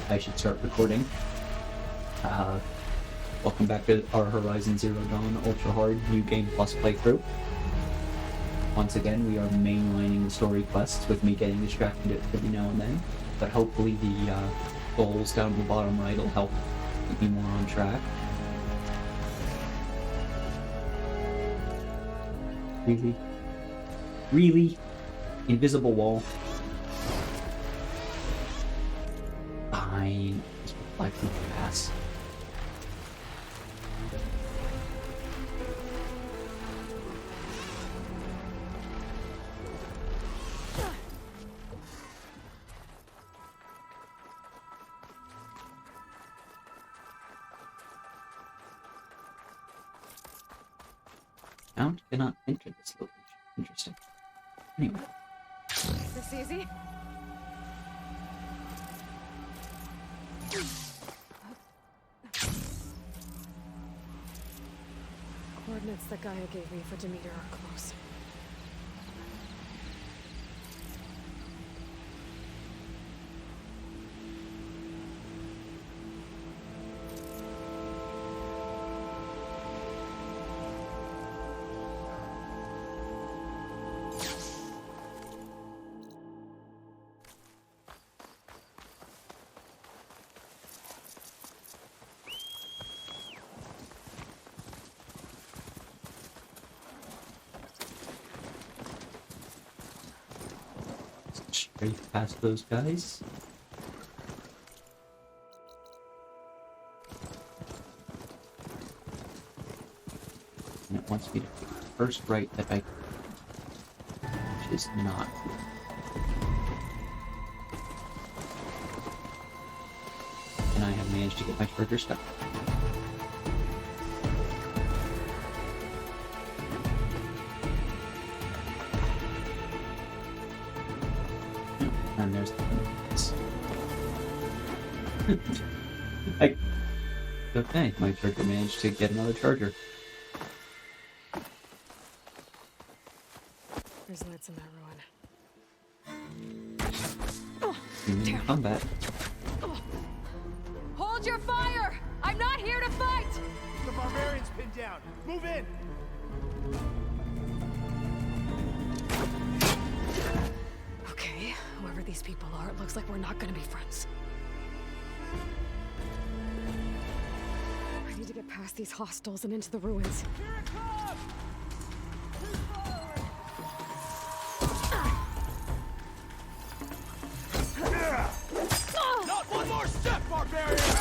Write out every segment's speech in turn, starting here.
I should start recording. Welcome back to our Horizon Zero Dawn Ultrahard New Game Plus playthrough. Once again, we are mainlining the story quests with me getting distracted every now and then, but hopefully the goals down at the bottom right will help keep me more on track. Really? Really? Invisible wall. Fine. Just reply from the pass. Found cannot enter this location. Interesting. Anyway. Is this easy? Coordinates that Gaia gave me for Demeter are close. Straight past those guys. And it wants me to pick the first right that I... which is not. And I have managed to get my charger stuck. And there's the okay, my charger managed to get another charger. There's lights in that ruin. In combat. Hold your fire! I'm not here to fight! The barbarian's pinned down. Move in! Okay, whoever these people are, it looks like we're not gonna be friends. I need to get past these hostiles and into the ruins. Here it comes! Not one more step, barbarian!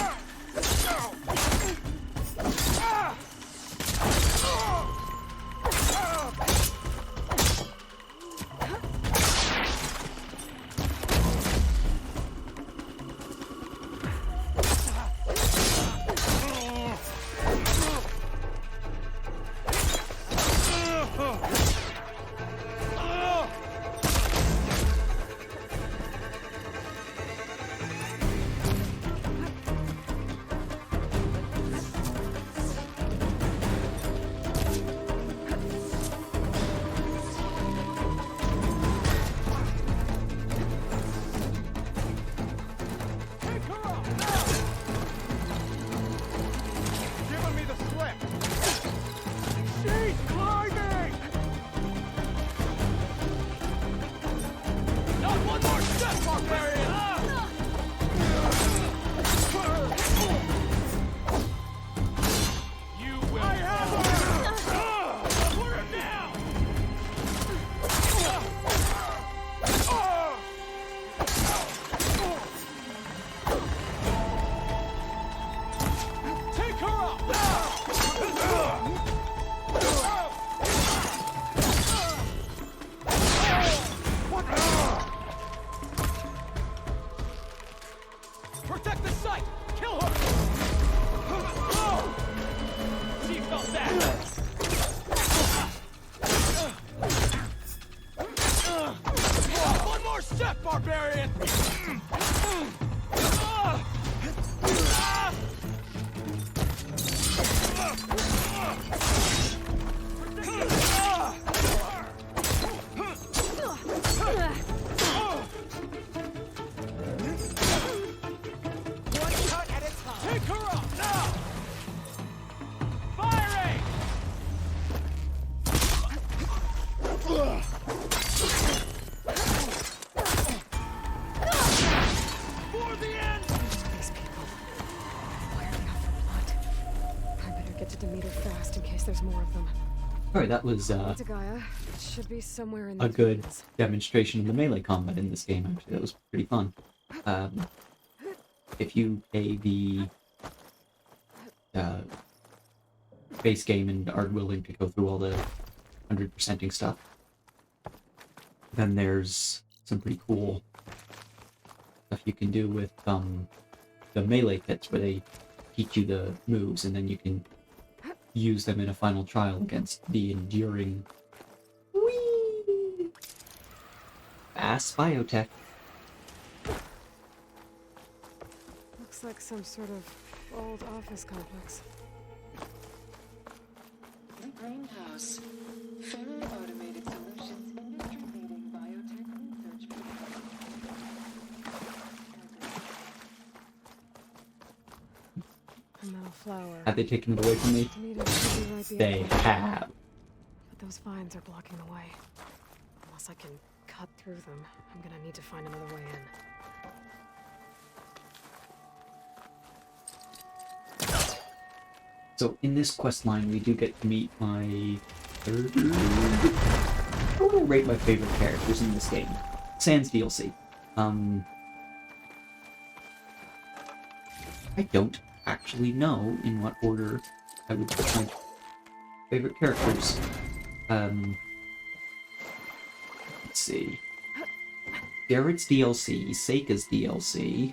there's more of them. Alright, that was It's a Gaia. It should be somewhere in a these good ruins. demonstration of the melee combat in this game, actually. That was pretty fun. If you play the base game and are willing to go through all the 100%ing stuff, then there's some pretty cool stuff you can do with the melee kits, where they teach you the moves and then you can use them in a final trial against the enduring fast biotech. Looks like some sort of old office complex. The greenhouse. Fully automated solutions, industry-leading biotech research. A metal flower. Have they taken it away from me? Demeter should be right They behind. have. But those vines are blocking the way. Unless I can cut through them, I'm gonna need to find another way in. So in this quest line, we do get to meet my third. How would I rate my favorite characters in this game? Sans DLC. I don't actually know in what order I would put my favorite characters. Let's see. Garrett's DLC, Seika's DLC.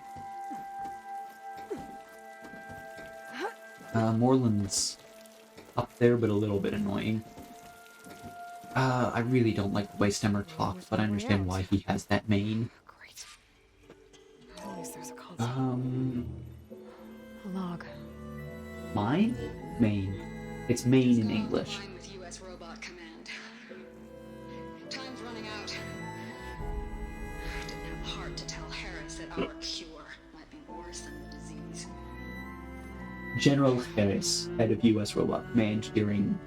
Moreland's up there, but a little bit annoying. I really don't like the way Stemmer talks, but I understand why he has that main. Great. At least there's a console. A log. Mine? Main. It's main in English. Line with US Robot Command. Time's running out. Didn't have the heart to tell Harris that our cure might be worse than the disease. General Harris, head of US Robot Command during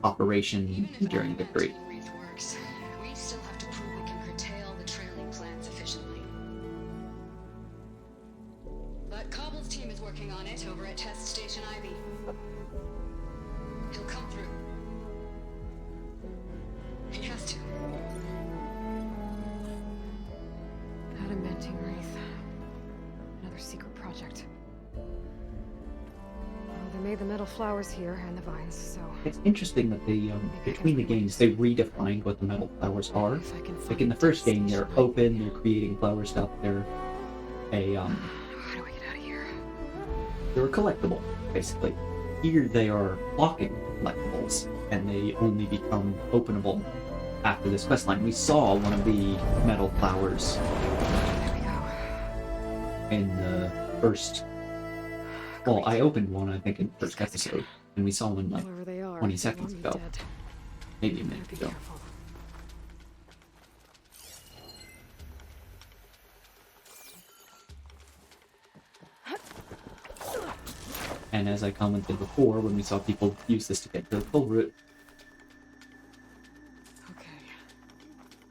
Operation Enduring Victory. Wreath works. We still have to prove we can curtail the trailing plants efficiently. But Cobble's team is working on it over at Test Station Ivy. He'll come through. He has to. Adamantium wreath. Another secret project. Well, they made the metal flowers here and the vines, so It's interesting that they, between the games, they redefined what the metal flowers are. if I can Like in the first game, they're open, they're creating flower stuff, they're a, How do we get out of here? they're a collectible, basically. Here they are blocking collectibles, and they only become openable after this questline. We saw one of the metal flowers There we go. in the first. Well, I opened one, I think, in the first episode, and we saw one like Whoever they are, 20 they seconds want me ago. dead. maybe a Better minute be ago. careful. And as I commented before, when we saw people use this to get to the full route, Okay.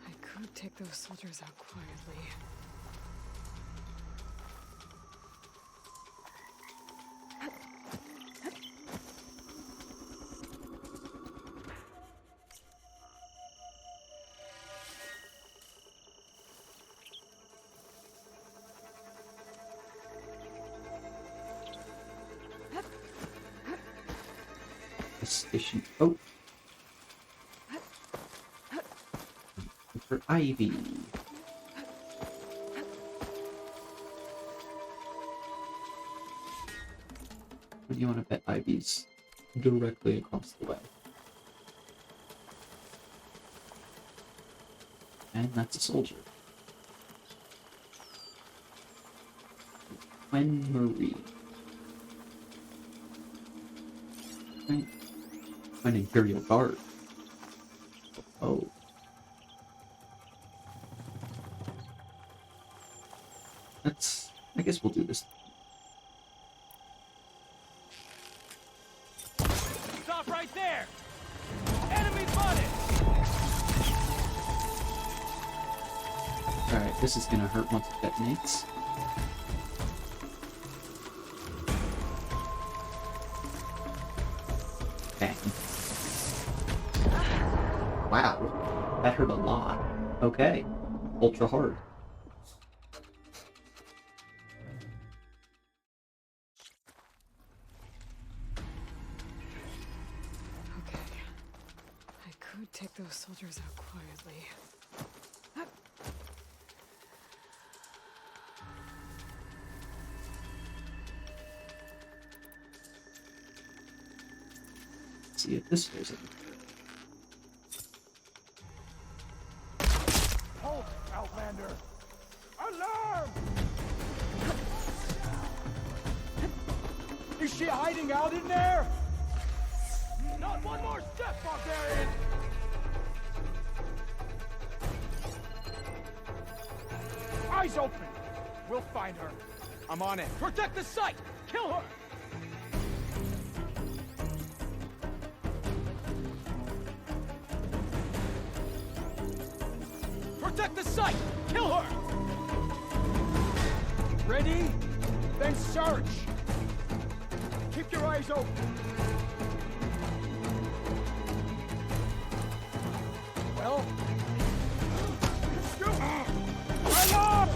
I could take those soldiers out quietly. the station. Oh! For Ivy. What do you want to bet Ivy's directly across the way? And that's a soldier. When Marie. When Imperial Guard. Oh. Let's. I guess we'll do this. Stop right there! Enemy spotted! Alright, this is gonna hurt once it detonates. Bang. That hurt a lot. Okay. Ultra hard. Okay. I could take those soldiers out quietly. See if this goes in. Hold, Outlander! Alarm! Is she hiding out in there? Not one more step, barbarian! Eyes open! We'll find her. I'm on it. Protect the site! Kill her! Protect the site! Kill her! Ready? Then search! Keep your eyes open! Well? Alarm!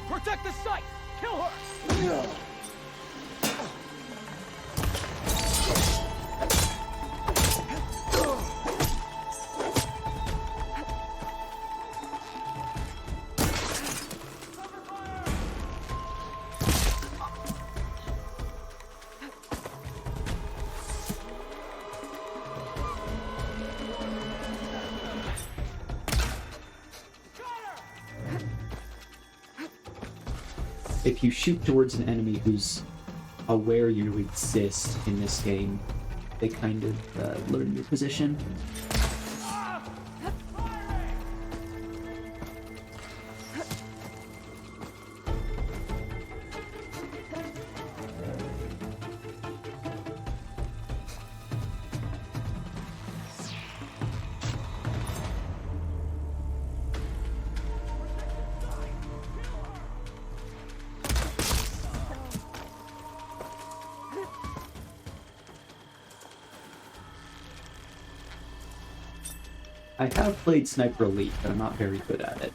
Protect the site! Kill her! If you shoot towards an enemy who's aware you exist in this game, they kind of learn your position. I have played Sniper Elite, but I'm not very good at it.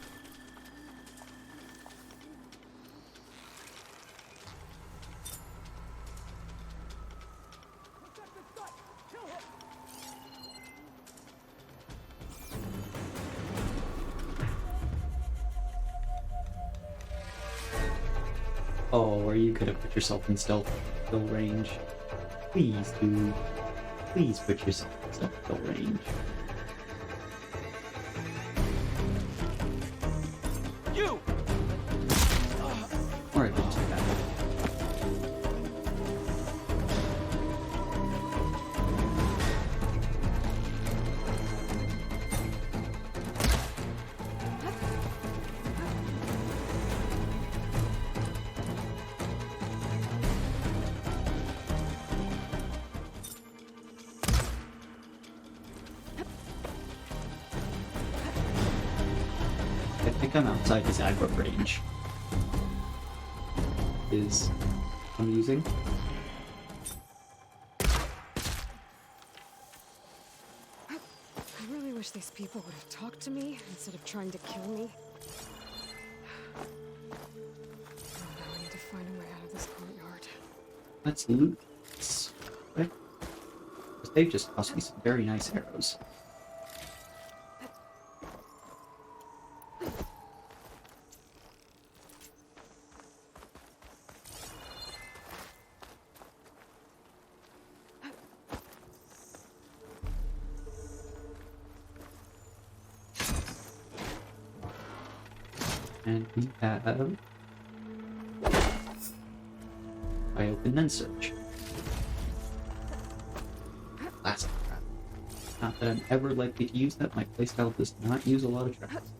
Oh, or you could have put yourself in stealth kill range. Please do. Please put yourself in stealth kill range. You! Alright, we'll just do that. I think I'm outside his aggro range. Is I'm using. I really wish these people would have talked to me instead of trying to kill me. Oh, now I need to find a way out of this courtyard. Let's loot this. Right? Because they've just cost me some very nice arrows. And we have I open then search. Last trap. Not that I'm ever likely to use that. My playstyle does not use a lot of traps.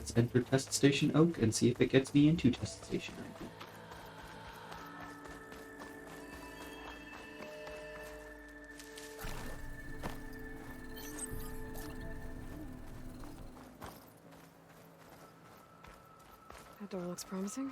Let's enter Test Station Oak and see if it gets me into Test Station Oak. That door looks promising.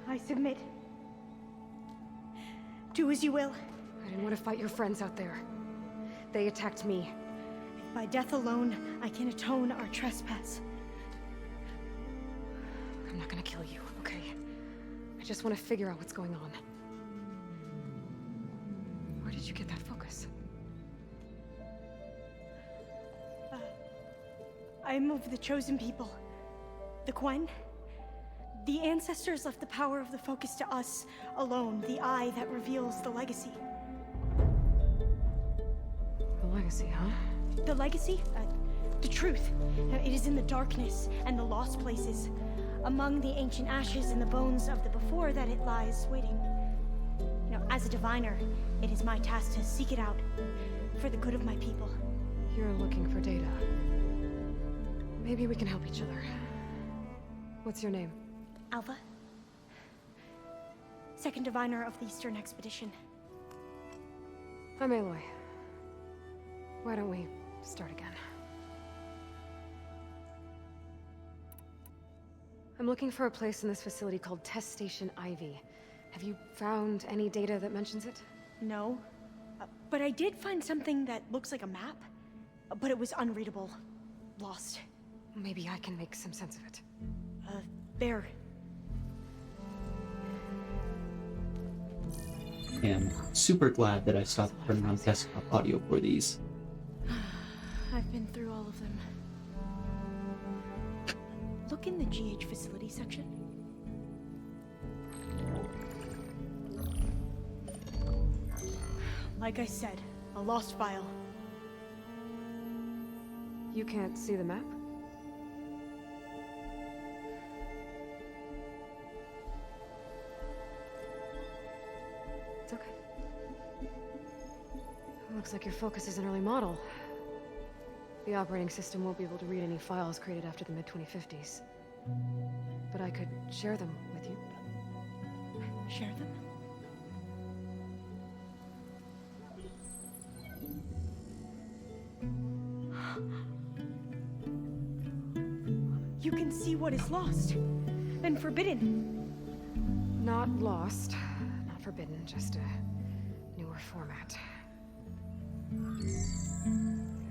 I submit. Do as you will. I didn't want to fight your friends out there. They attacked me. By death alone, I can atone our trespass. I'm not gonna kill you, okay? I just want to figure out what's going on. Where did you get that focus? I am of the chosen people. The Quen. The ancestors left the power of the focus to us alone, the eye that reveals the legacy. The legacy, huh? The legacy? The truth. It is in the darkness and the lost places, among the ancient ashes and the bones of the before that it lies waiting. As a diviner, it is my task to seek it out, for the good of my people. You're looking for data. Maybe we can help each other. What's your name? Alva. Second diviner of the Eastern Expedition. I'm Aloy. Why don't we start again? I'm looking for a place in this facility called Test Station Ivy. Have you found any data that mentions it? No. But I did find something that looks like a map. But it was unreadable. Lost. Maybe I can make some sense of it. There. I am super glad that I stopped turning on desktop audio for these. I've been through all of them. Look in the GH facility section. Like I said, a lost file. You can't see the map? It's okay. Looks like your focus is an early model. The operating system won't be able to read any files created after the mid-2050s. But I could share them with you. Share them? You can see what is lost and forbidden. Not lost, not forbidden, just a newer format.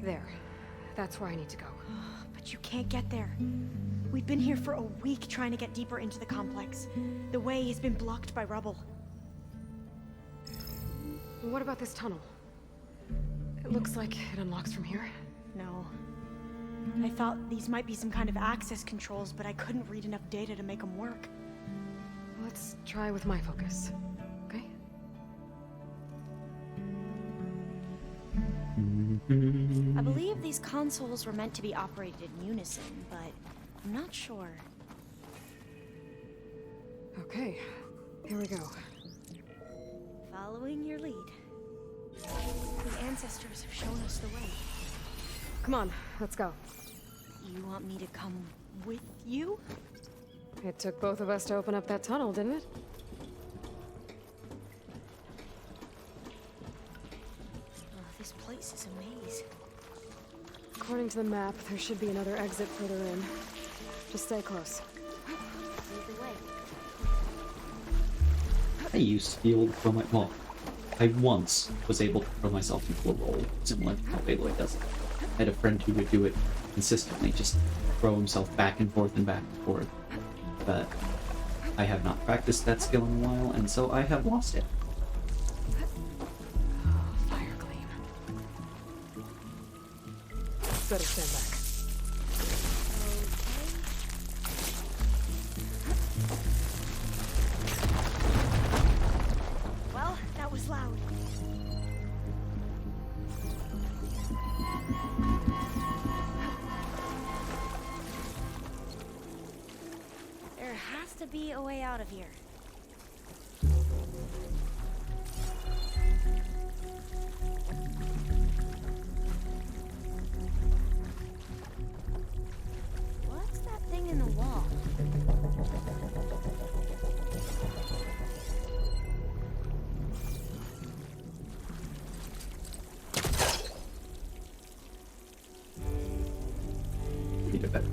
There. That's where I need to go. But you can't get there. We've been here for a week trying to get deeper into the complex. The way has been blocked by rubble. What about this tunnel? It looks like it unlocks from here. No. I thought these might be some kind of access controls, but I couldn't read enough data to make them work. Let's try with my focus, okay? I believe these consoles were meant to be operated in unison, but I'm not sure. Okay, here we go. Following your lead. The ancestors have shown us the way. Come on, let's go. You want me to come with you? It took both of us to open up that tunnel, didn't it? Oh, this place is a maze. According to the map, there should be another exit further in. Just stay close. Lead the way. I used to be able to throw my... Well, I once was able to throw myself into a roll, similar to how Aloy does it. I had a friend who would do it consistently, just throw himself back and forth and back and forth. But I have not practiced that skill in a while, and so I have lost it. Oh, fire gleam. Better stand back. Well, that was loud. There has to be a way out of here. What's that thing in the wall? Need a better.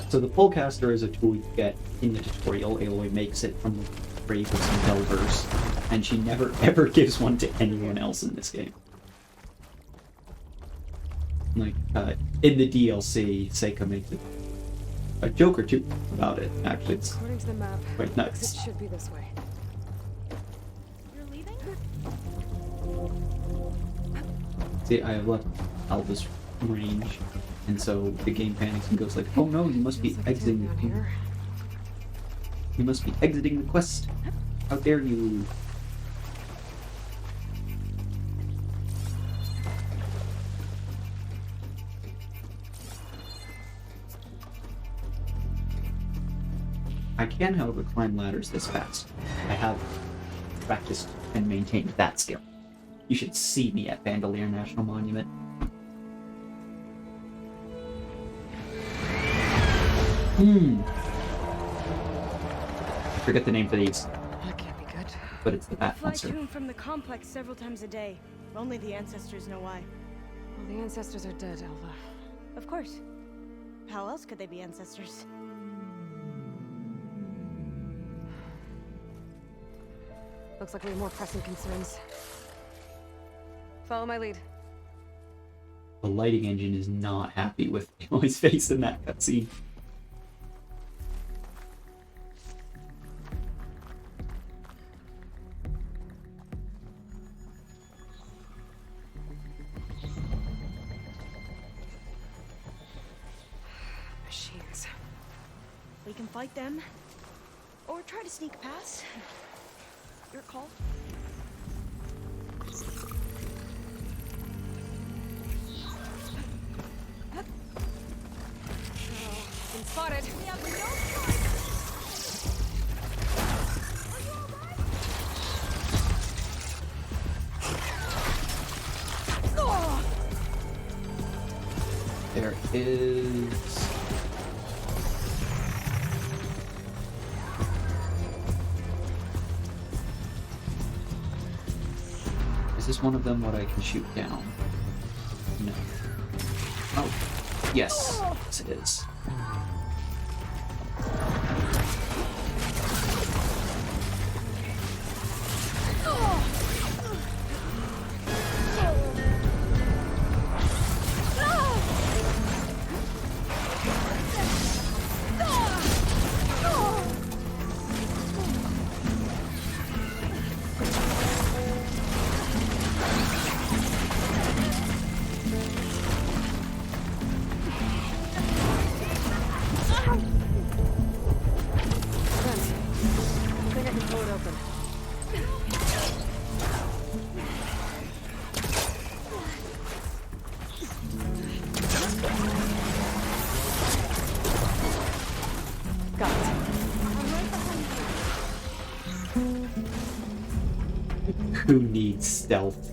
So the Pullcaster is a tool you get in the tutorial. Aloy makes it from the grave of some delvers, and she never ever gives one to anyone else in this game. Like, in the DLC, Seika makes a joke or two about it. Actually, it's According to the map, quite nuts. exit should be this way. You're leaving? See, I have left Alva's range, and so the game panics and goes like, "Oh no, you must be Feels like a exiting. tank down here. You must be exiting the quest. How dare you!" I can, however, climb ladders this fast. I have practiced and maintained that skill. You should see me at Bandolier National Monument. I forget the name for these, That can't be good. but it's the bat Fly monster. to and from the complex several times a day. Only the ancestors know why. Well, the ancestors are dead, Alva. Of course. How else could they be ancestors? Looks like we have more pressing concerns. Follow my lead. The lighting engine is not happy with Aloy's face in that cutscene. Machines. We can fight them. Or try to sneak past. Your call. Been spotted. There is... Is this one of them what I can shoot down? No. Oh, yes. Yes, it is. I think I can pull it open. Got it. Who needs stealth?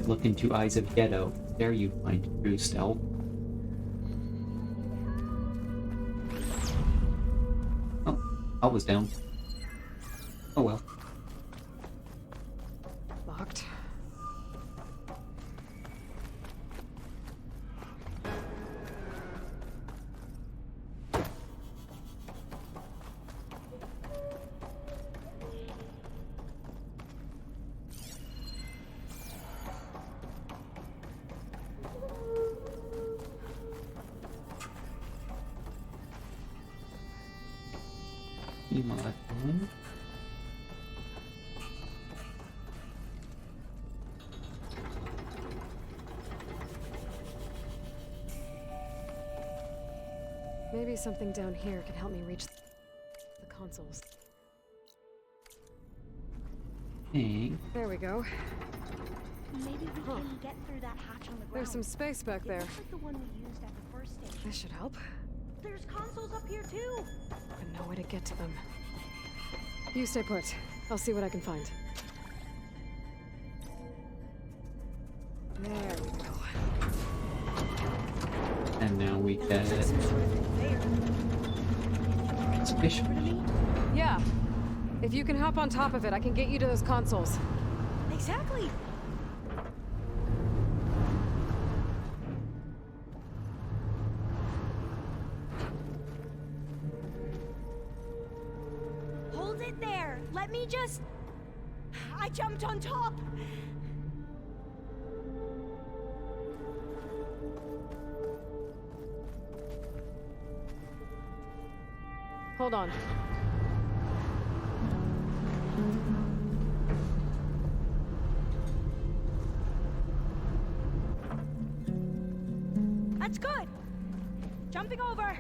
Look into eyes of ghetto. There you find true stealth. Oh, Alva's down. Oh well. Locked. Mod 1. Maybe something down here can help me reach the consoles. Dang. There we go. Maybe we can get through that hatch on the ground. There's some space back there. It looks like the one we used at the first station. This should help. There's consoles up here too. But no way to get to them. You stay put. I'll see what I can find. There we go. And now we That get looks like some sort of conveyor. it's fish. Yeah. If you can hop on top of it, I can get you to those consoles. Exactly. Hold it there. Let me just... I jumped on top. Hold on. That's good. Jumping over.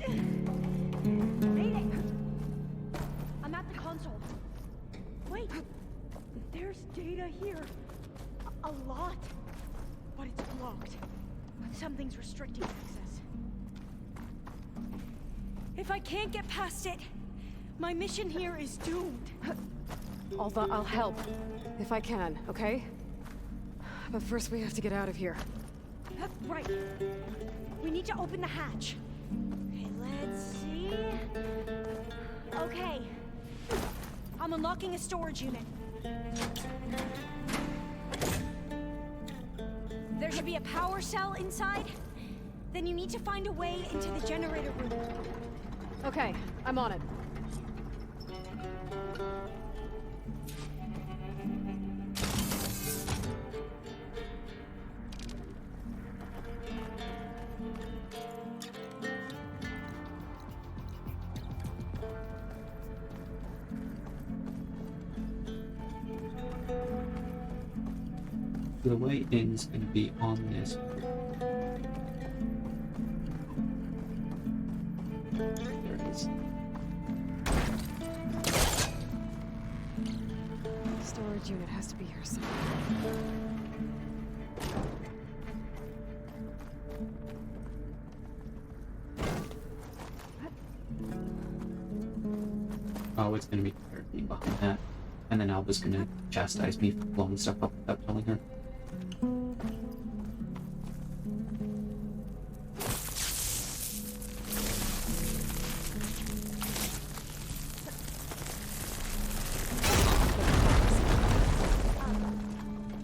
Made it. I'm at the console. Wait. There's data here. A lot. But it's blocked. Something's restricting access. If I can't get past it, my mission here is doomed. I'll help. If I can, okay? But first we have to get out of here. Right. We need to open the hatch. Okay, let's see. Okay. I'm unlocking a storage unit. There should be a power cell inside. Then you need to find a way into the generator room. Okay, I'm on it. The way in's going to be on this. There it is. Storage unit has to be here somewhere. Oh, it's going to be Claire being behind that. And then Alba's going to chastise me for blowing stuff up without telling her.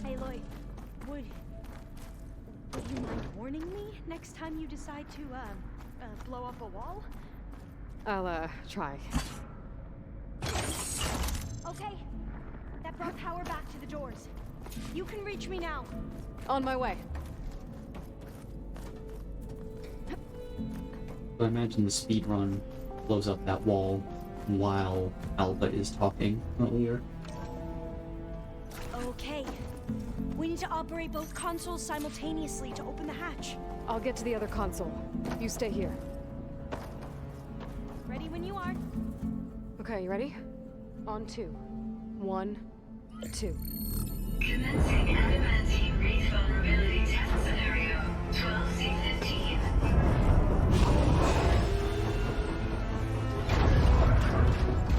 Hey, Lloyd. Would you mind warning me next time you decide to, blow up a wall? I'll, try. Okay. That brought power back to the doors. You can reach me now. On my way. So I imagine the speed run blows up that wall while Alba is talking earlier. Okay. We need to operate both consoles simultaneously to open the hatch. I'll get to the other console. You stay here. Ready when you are. Okay, you ready? On 2. 1, 2. Commencing adamantine wraith vulnerability test scenario 12C15.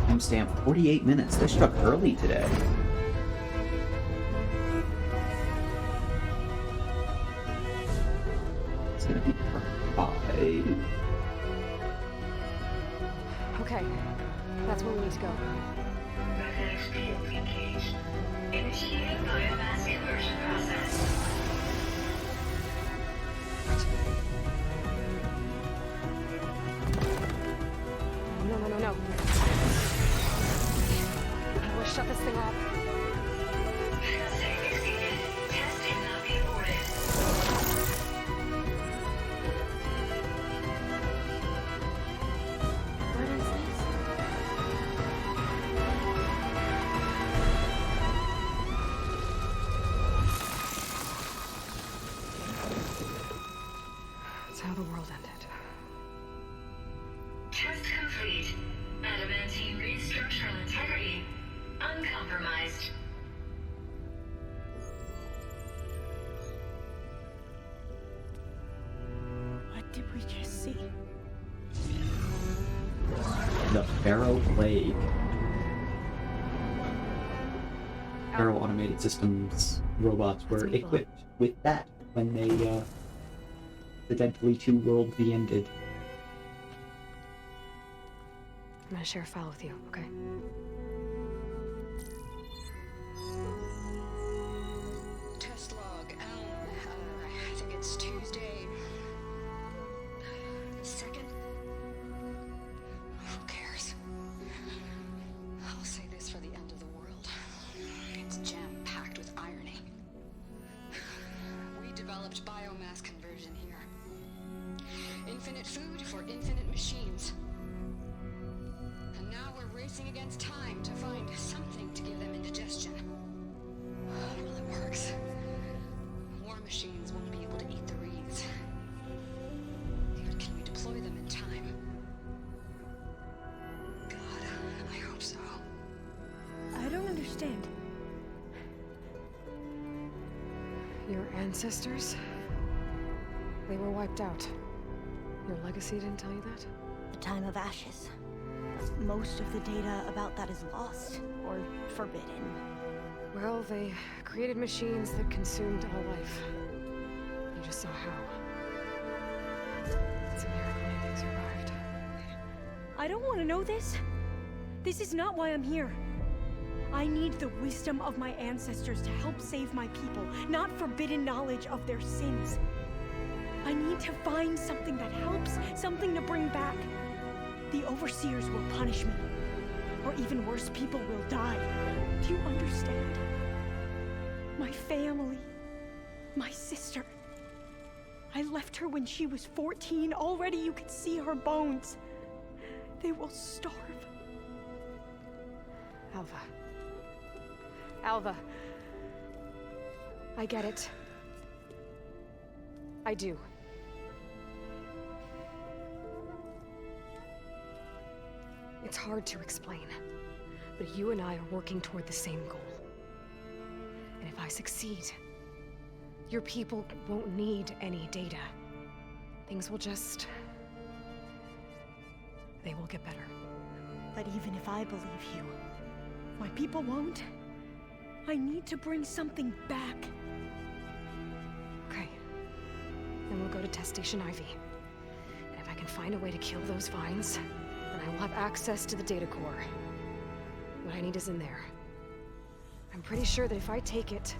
Timestamp 48 minutes. They struck early today. It's gonna be for 5. Okay, that's where we need to go. Magnetic field engaged. Initiating biomass conversion process. No. Let's shut this thing off. Failsafe exceeded. Test cannot be aborted. What is this? That's how the world ended. Test complete. Adamantine wraith structural integrity uncompromised. see. The Pharaoh Plague. Pharaoh Automated Systems robots were That's me, equipped with that when they, accidentally two worlds be ended. I'm gonna share a file with you, okay? Test log. I think it's Tuesday. 2nd? Who cares? I'll say this for the end of the world. It's jam-packed with irony. We developed biomass conversion here. Infinite food for infinite machines. And now we're racing against time to find something to give them indigestion. Well, it works. War machines won't be able to eat the reeds. But can we deploy them in time? God, I hope so. I don't understand. Your ancestors? They were wiped out. Your legacy didn't tell you that? The time of ashes. Most of the data about that is lost or forbidden. Well, they created machines that consumed all life. You just saw how. It's a miracle anything survived. I don't want to know this. This is not why I'm here. I need the wisdom of my ancestors to help save my people, not forbidden knowledge of their sins. I need to find something that helps, something to bring back. The overseers will punish me. Or even worse, people will die. Do you understand? My family. My sister. I left her when she was 14. Already you could see her bones. They will starve. Alva. Alva. I get it. I do. It's hard to explain, but you and I are working toward the same goal. And if I succeed, your people won't need any data. Things will just... they will get better. But even if I believe you, my people won't. I need to bring something back. Okay. Then we'll go to Test Station Ivy. And if I can find a way to kill those vines, then I will have access to the data core. What I need is in there. I'm pretty sure that if I take it,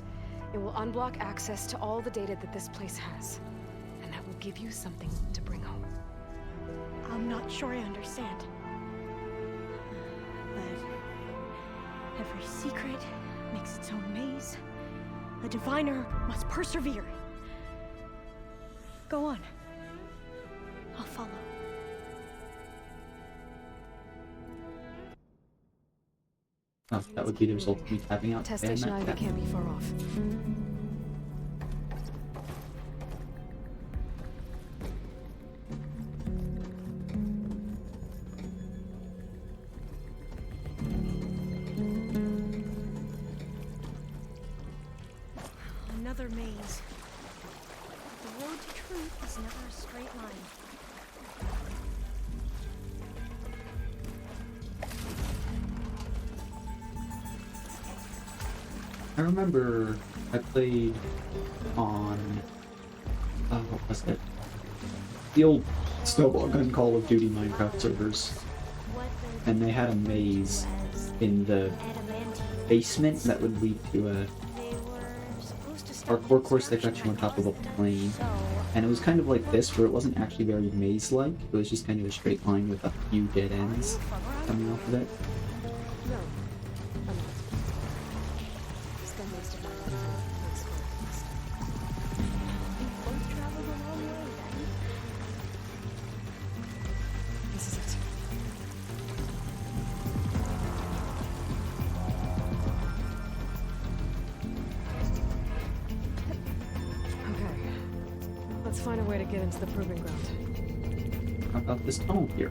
it will unblock access to all the data that this place has. And that will give you something to bring home. I'm not sure I understand. But every secret makes its own maze. A diviner must persevere. Go on. I'll follow. Oh, that would be the result of me tapping out. Test and Station that Ivy tap. can't be far off. Another maze. The road to truth is never a straight line. I remember I played on, what was it? The old snowball gun Call of Duty Minecraft servers. What the And they had a maze was in the adamantine. basement that would lead to a They were supposed to parkour course that got you on top of a plane. So, And it was kind of like this, where it wasn't actually very maze-like. It was just kind of a straight line with a few dead ends coming off of it. No. I'm not. Spend most of my life in this forest. we both traveled a long way then. This is it. Okay. Let's find a way to get into the proving ground. How about this tunnel here?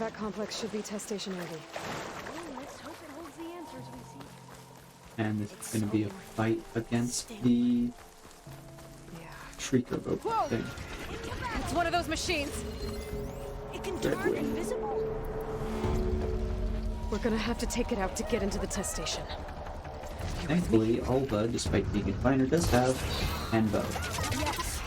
That complex should be test station Ivy. Oh, let's hope it holds the answers we seek. And this is going to be a fight against the Yeah. Shrieker rope thing. It's one of those machines! It can Red turn wing. invisible. We're gonna have to take it out to get into the test station. Thankfully, Alva, despite being a fighter, does have hand bow. Yes.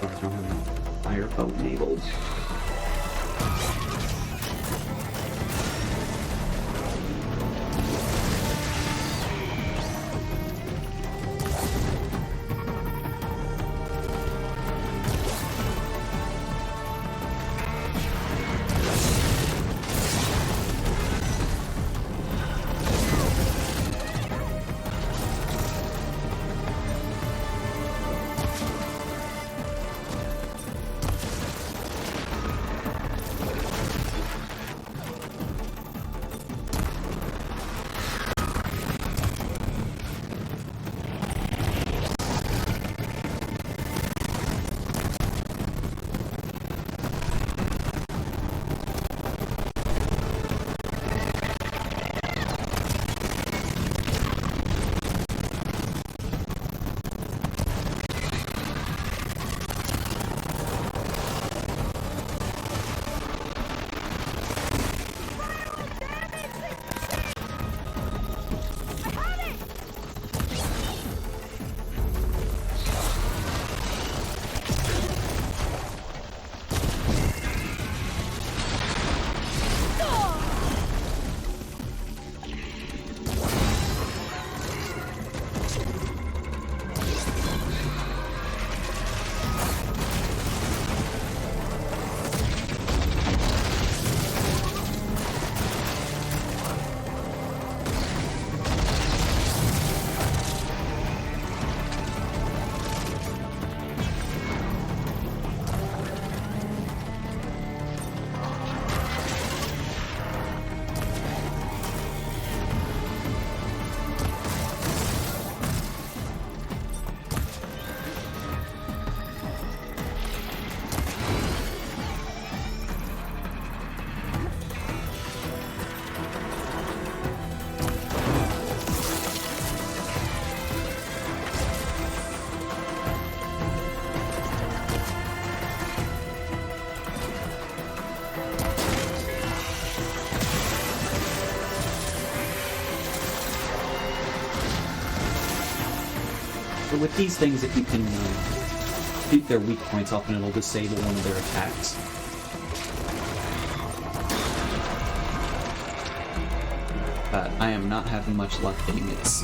Are you injured? Fire bow enabled. But with these things, if you can beat their weak points, often it'll disable one of their attacks. I am not having much luck getting its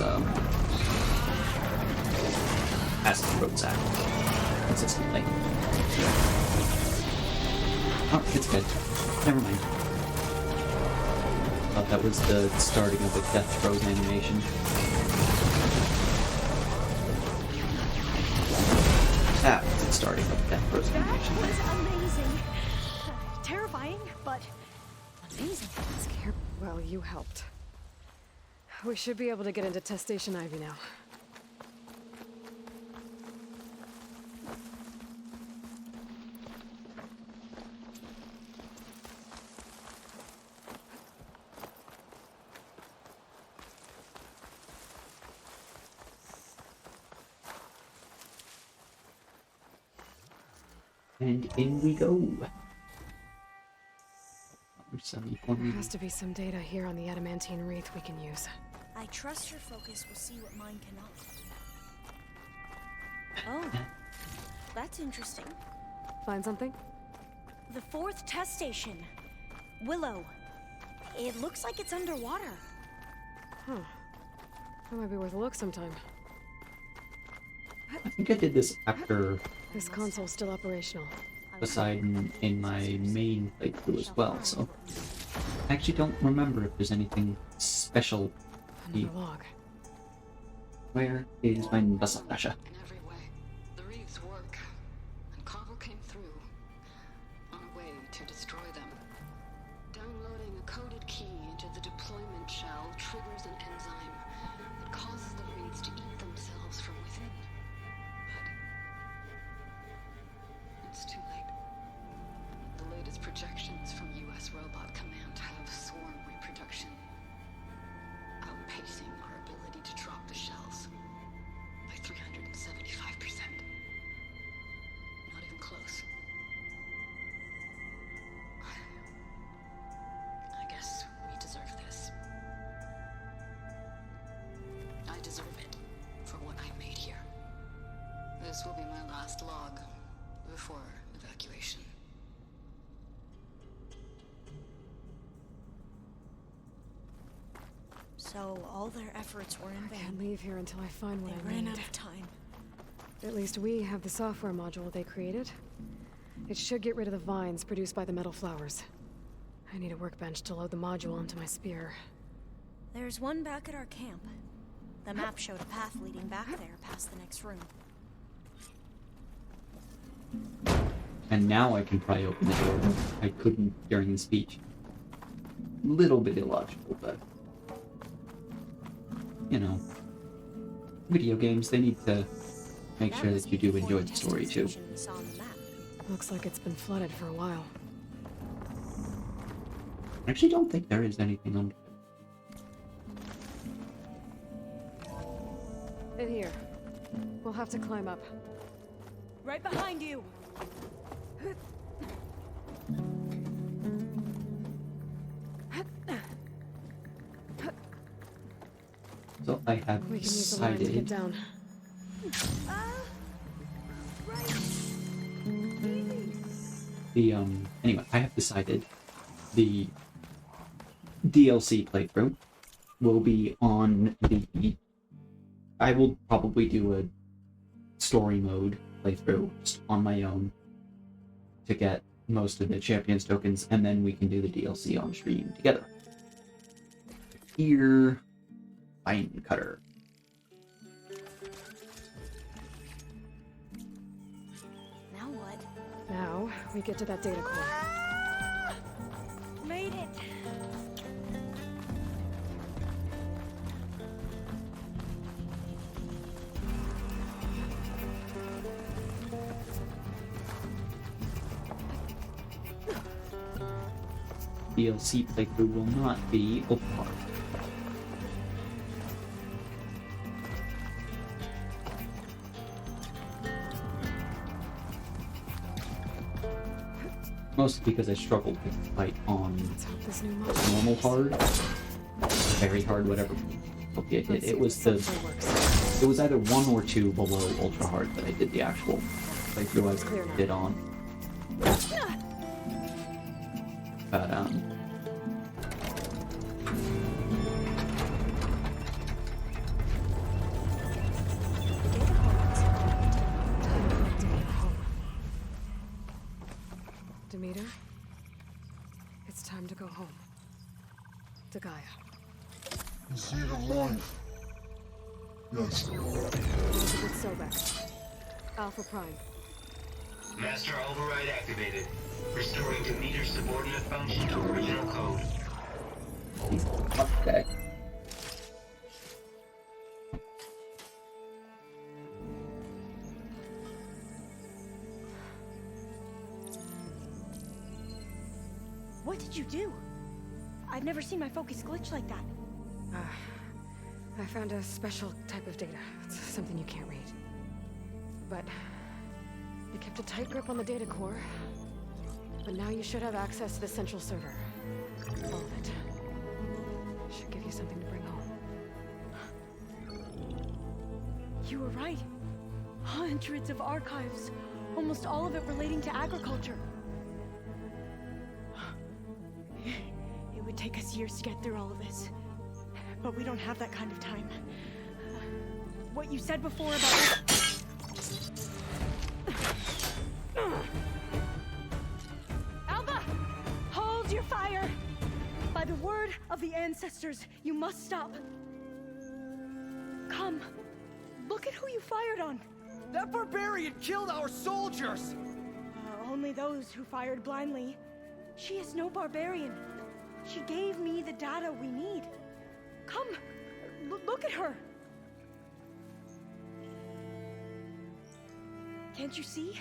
acid road sack consistently. Oh, it's dead. Never mind. Thought that was the starting of the death throws animation. That was the starting of death throws That animation. was amazing. Terrifying, but amazing. Scared? Well, you helped. We should be able to get into test station Ivy now. And in we go. There has to be some data here on the adamantine wreath we can use. I trust your focus will see what mine cannot. Oh, that's interesting. Find something? The 4th test station. Willow. It looks like it's underwater. Huh. That might be worth a look sometime. I think I did this after This console's still operational. Poseidon in my main playthrough as well, so I actually don't remember if there's anything special. Another log. Where is my Basasha? In every way, the wreaths work, and Carvel came through on a way to destroy them. Downloading a coded key into the deployment shell triggers an enzyme that causes the wreaths to eat themselves from within. But it's too late. The latest projections from U.S. Robot Command have swarm reproduction, outpacing our ability to drop the shells by 375%. Not even close. I guess we deserve this. I deserve it for what I made here. This will be my last log before evacuation. So all their efforts were in I vain. can't leave here until I find what They I ran need. out of time. At least we have the software module they created. It should get rid of the vines produced by the metal flowers. I need a workbench to load the module onto my spear. There's one back at our camp. The map showed a path leading back there past the next room. And now I can pry open the door. I couldn't during the speech. Little bit illogical, but you know, video games, they need to make sure that you do enjoy the story too. Looks like it's been flooded for a while. I actually don't think there is anything under it. In here. We'll have to climb up. Right behind you! So I have We can use the ladder to get decided down. the anyway, I have decided the DLC playthrough will be on the I will probably do a story mode playthrough just on my own to get most of the champions tokens, and then we can do the DLC on stream together. Here, Vine Cutter. Now what? Now, we get to that data core. Made it! DLC playthrough will not be Ultrahard. Mostly because I struggled to fight on Let's hope this new module normal works. hard, very hard, whatever. Okay, Let's see it if was the the software works. it was either 1 or 2 below Ultra Hard that I did the actual playthrough It's clear now. I did on. But Demeter, it's time to go home. To Gaia. The seed of life. Yes. With Sobek. Alpha Prime. Master override activated. Restoring Demeter's subordinate function to original code. okay. What did you do? I've never seen my focus glitch like that. I found a special type of data. It's something you can't read. But They kept a tight grip on the data core. But now you should have access to the central server. All of it. Should give you something to bring home. You were right. Hundreds of archives. Almost all of it relating to agriculture. It would take us years to get through all of this. But we don't have that kind of time. What you said before about... Alba! Hold your fire! By the word of the ancestors, you must stop. Come. Look at who you fired on. That barbarian killed our soldiers! Only those who fired blindly. She is no barbarian. She gave me the data we need. Come, look at her. Can't you see?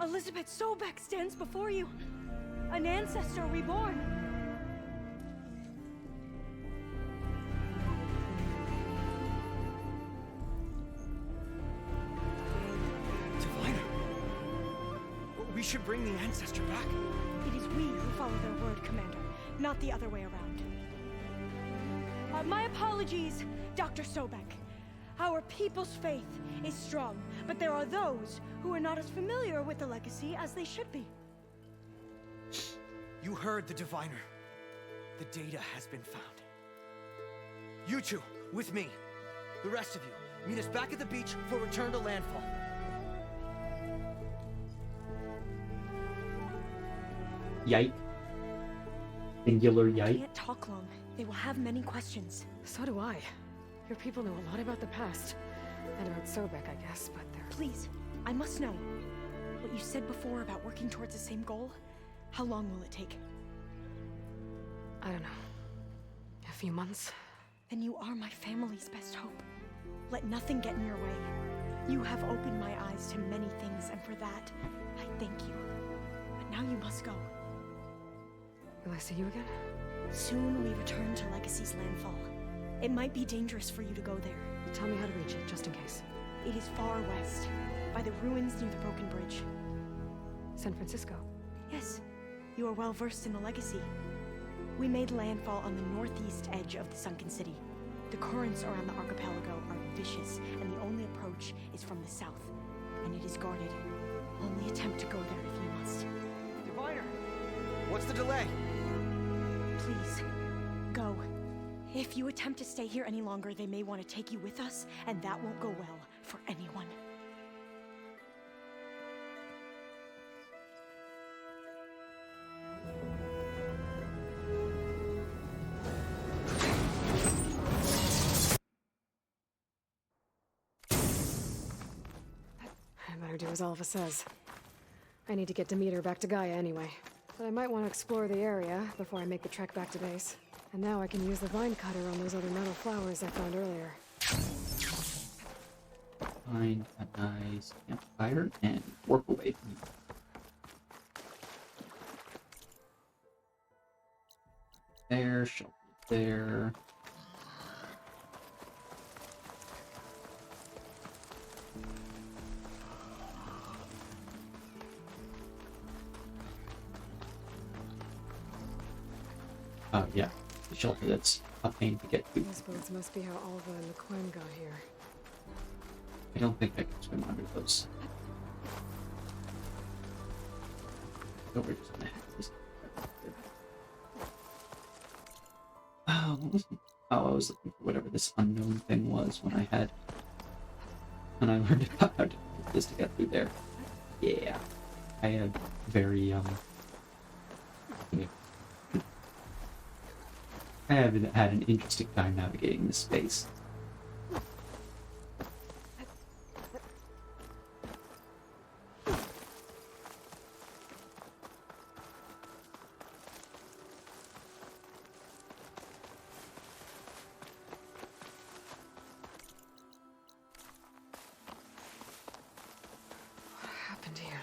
Elizabeth Sobek stands before you. An ancestor reborn. We should bring the ancestor back. It is we who follow their word, Commander, not the other way around. My apologies, Dr. Sobek. Our people's faith is strong, but there are those who are not as familiar with the legacy as they should be. You heard the diviner. The data has been found. You two, with me. The rest of you, meet us back at the beach for return to landfall. Yike. Singular I yike. can't talk long. They will have many questions. So do I. Your people know a lot about the past. And about Sobek, I guess, but they're... Please, I must know. What you said before about working towards the same goal, how long will it take? I don't know. A few months? Then you are my family's best hope. Let nothing get in your way. You have opened my eyes to many things, and for that, I thank you. But now you must go. Will I see you again? Soon we return to Legacy's landfall. It might be dangerous for you to go there. Tell me how to reach it, just in case. It is far west, by the ruins near the broken bridge. San Francisco? Yes, you are well versed in the Legacy. We made landfall on the northeast edge of the sunken city. The currents around the archipelago are vicious, and the only approach is from the south. And it is guarded. Only attempt to go there if you must. Diviner, what's the delay? Please, go. If you attempt to stay here any longer, they may want to take you with us, and that won't go well for anyone. I better do as Alva says. I need to get Demeter back to Gaia anyway. But I might want to explore the area before I make the trek back to base. And now I can use the vine cutter on those other metal flowers I found earlier. Find a nice campfire and work away from it. There, shelter there. Oh, yeah. The shelter that's a pain to get to. Those boats must be how Alva and the Quinn got here. I don't think I can swim under those. Oh, we're just gonna have this. Oh, what was it? Oh, I was looking for whatever this unknown thing was when I learned about how to do this to get through there. Yeah. I had very, I haven't had an interesting time navigating this space. What happened here?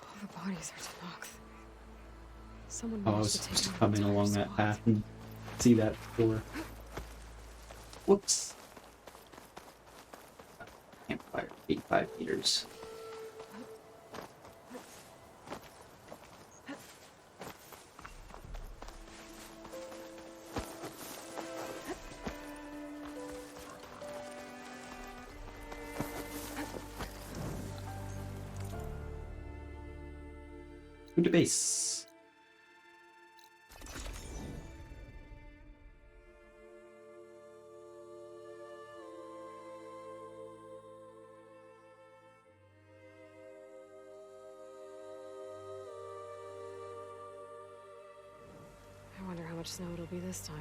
All the bodies are Tanox. Someone Oh, I managed was to take supposed to out come the in entire along that squad. path and see that before. Whoops. Campfire. 85 meters. To the base. I wonder how much snow it'll be this time.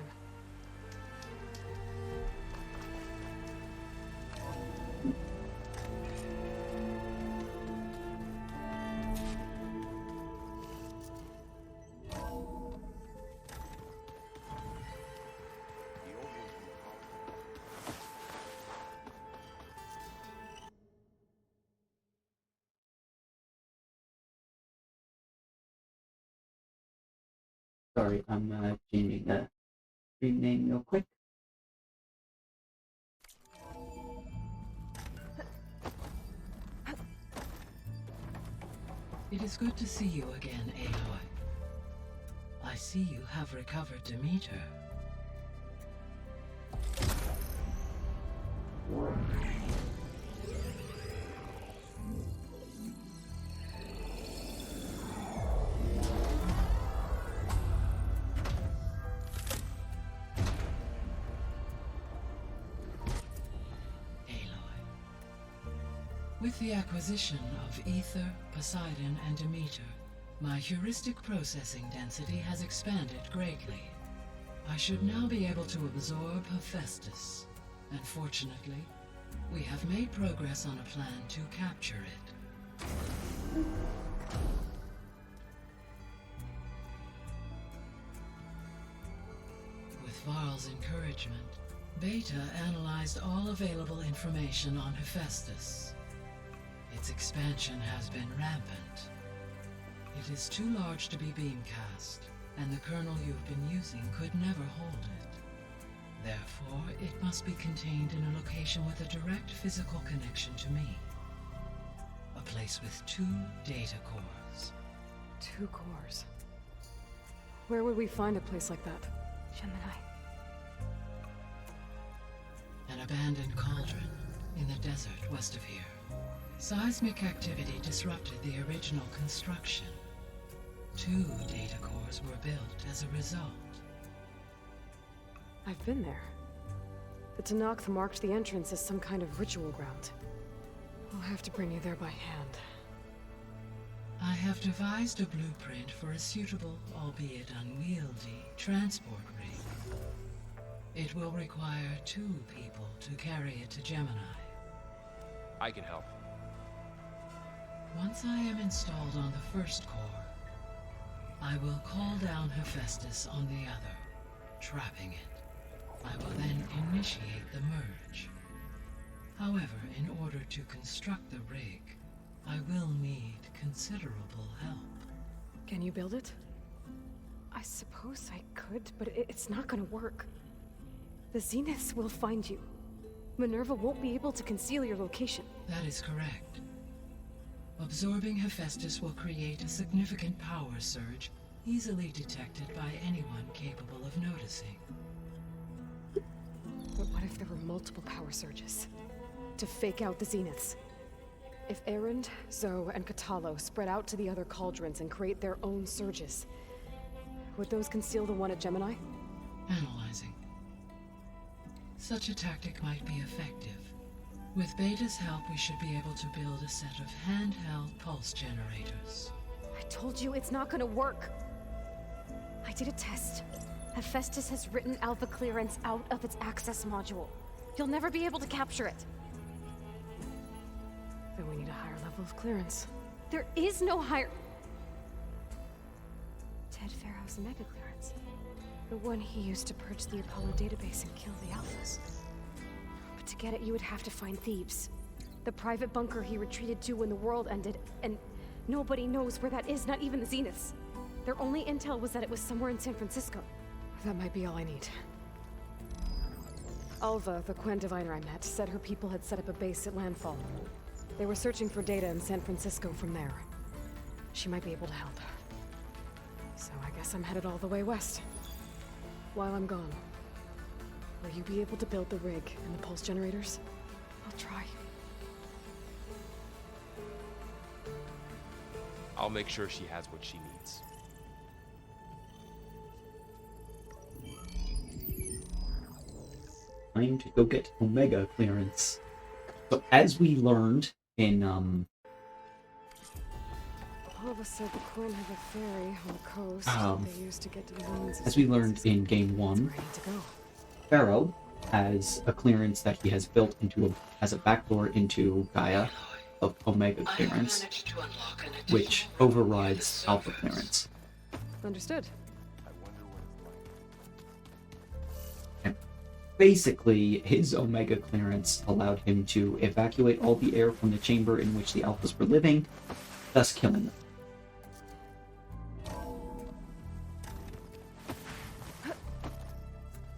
Sorry, I'm changing the stream name real quick. It is good to see you again, Aloy. I see you have recovered Demeter. With the acquisition of Ether, Poseidon, and Demeter, my heuristic processing density has expanded greatly. I should now be able to absorb Hephaestus, and fortunately, we have made progress on a plan to capture it. With Varl's encouragement, Beta analyzed all available information on Hephaestus. Its expansion has been rampant. It is too large to be beamcast, and the kernel you've been using could never hold it. Therefore, it must be contained in a location with a direct physical connection to me. A place with 2 data cores. 2 cores. Where would we find a place like that? Gemini. An abandoned cauldron in the desert west of here. Seismic activity disrupted the original construction. 2 data cores were built as a result. I've been there. The Tanakh marked the entrance as some kind of ritual ground. I'll have to bring you there by hand. I have devised a blueprint for a suitable, albeit unwieldy, transport rig. It will require 2 people to carry it to Gemini. I can help. Once I am installed on the first core, I will call down Hephaestus on the other, trapping it. I will then initiate the merge. However, in order to construct the rig, I will need considerable help. Can you build it? I suppose I could, but it's not gonna work. The Zeniths will find you. Minerva won't be able to conceal your location. That is correct. Absorbing Hephaestus will create a significant power surge, easily detected by anyone capable of noticing. But what if there were multiple power surges? To fake out the Zeniths? If Erend, Zoe, and Katalo spread out to the other cauldrons and create their own surges, would those conceal the one at Gemini? Analyzing. Such a tactic might be effective. With Beta's help, we should be able to build a set of handheld pulse generators. I told you it's not gonna work. I did a test. Hephaestus has written Alpha clearance out of its access module. You'll never be able to capture it. Then we need a higher level of clearance. There is no higher... Ted Pharaoh's mega clearance. The one he used to purge the Apollo database and kill the Alphas. But to get it, you would have to find Thebes. The private bunker he retreated to when the world ended, and nobody knows where that is, not even the Zeniths. Their only intel was that it was somewhere in San Francisco. That might be all I need. Alva, the Quen diviner I met, said her people had set up a base at landfall. They were searching for data in San Francisco from there. She might be able to help. So I guess I'm headed all the way west. While I'm gone, will you be able to build the rig and the pulse generators? I'll try. I'll make sure she has what she needs. Time to go get Omega clearance. So as we learned in All of us said the Quinn have a ferry on the coast they used to get to the moons. as we learned in game 1, Ready to go. Pharaoh has a clearance that he has built into as a backdoor into Gaia of Omega clearance, which overrides Alpha clearance. Understood. I wonder what it's like. And basically, his Omega clearance allowed him to evacuate all the air from the chamber in which the Alphas were living, thus killing them.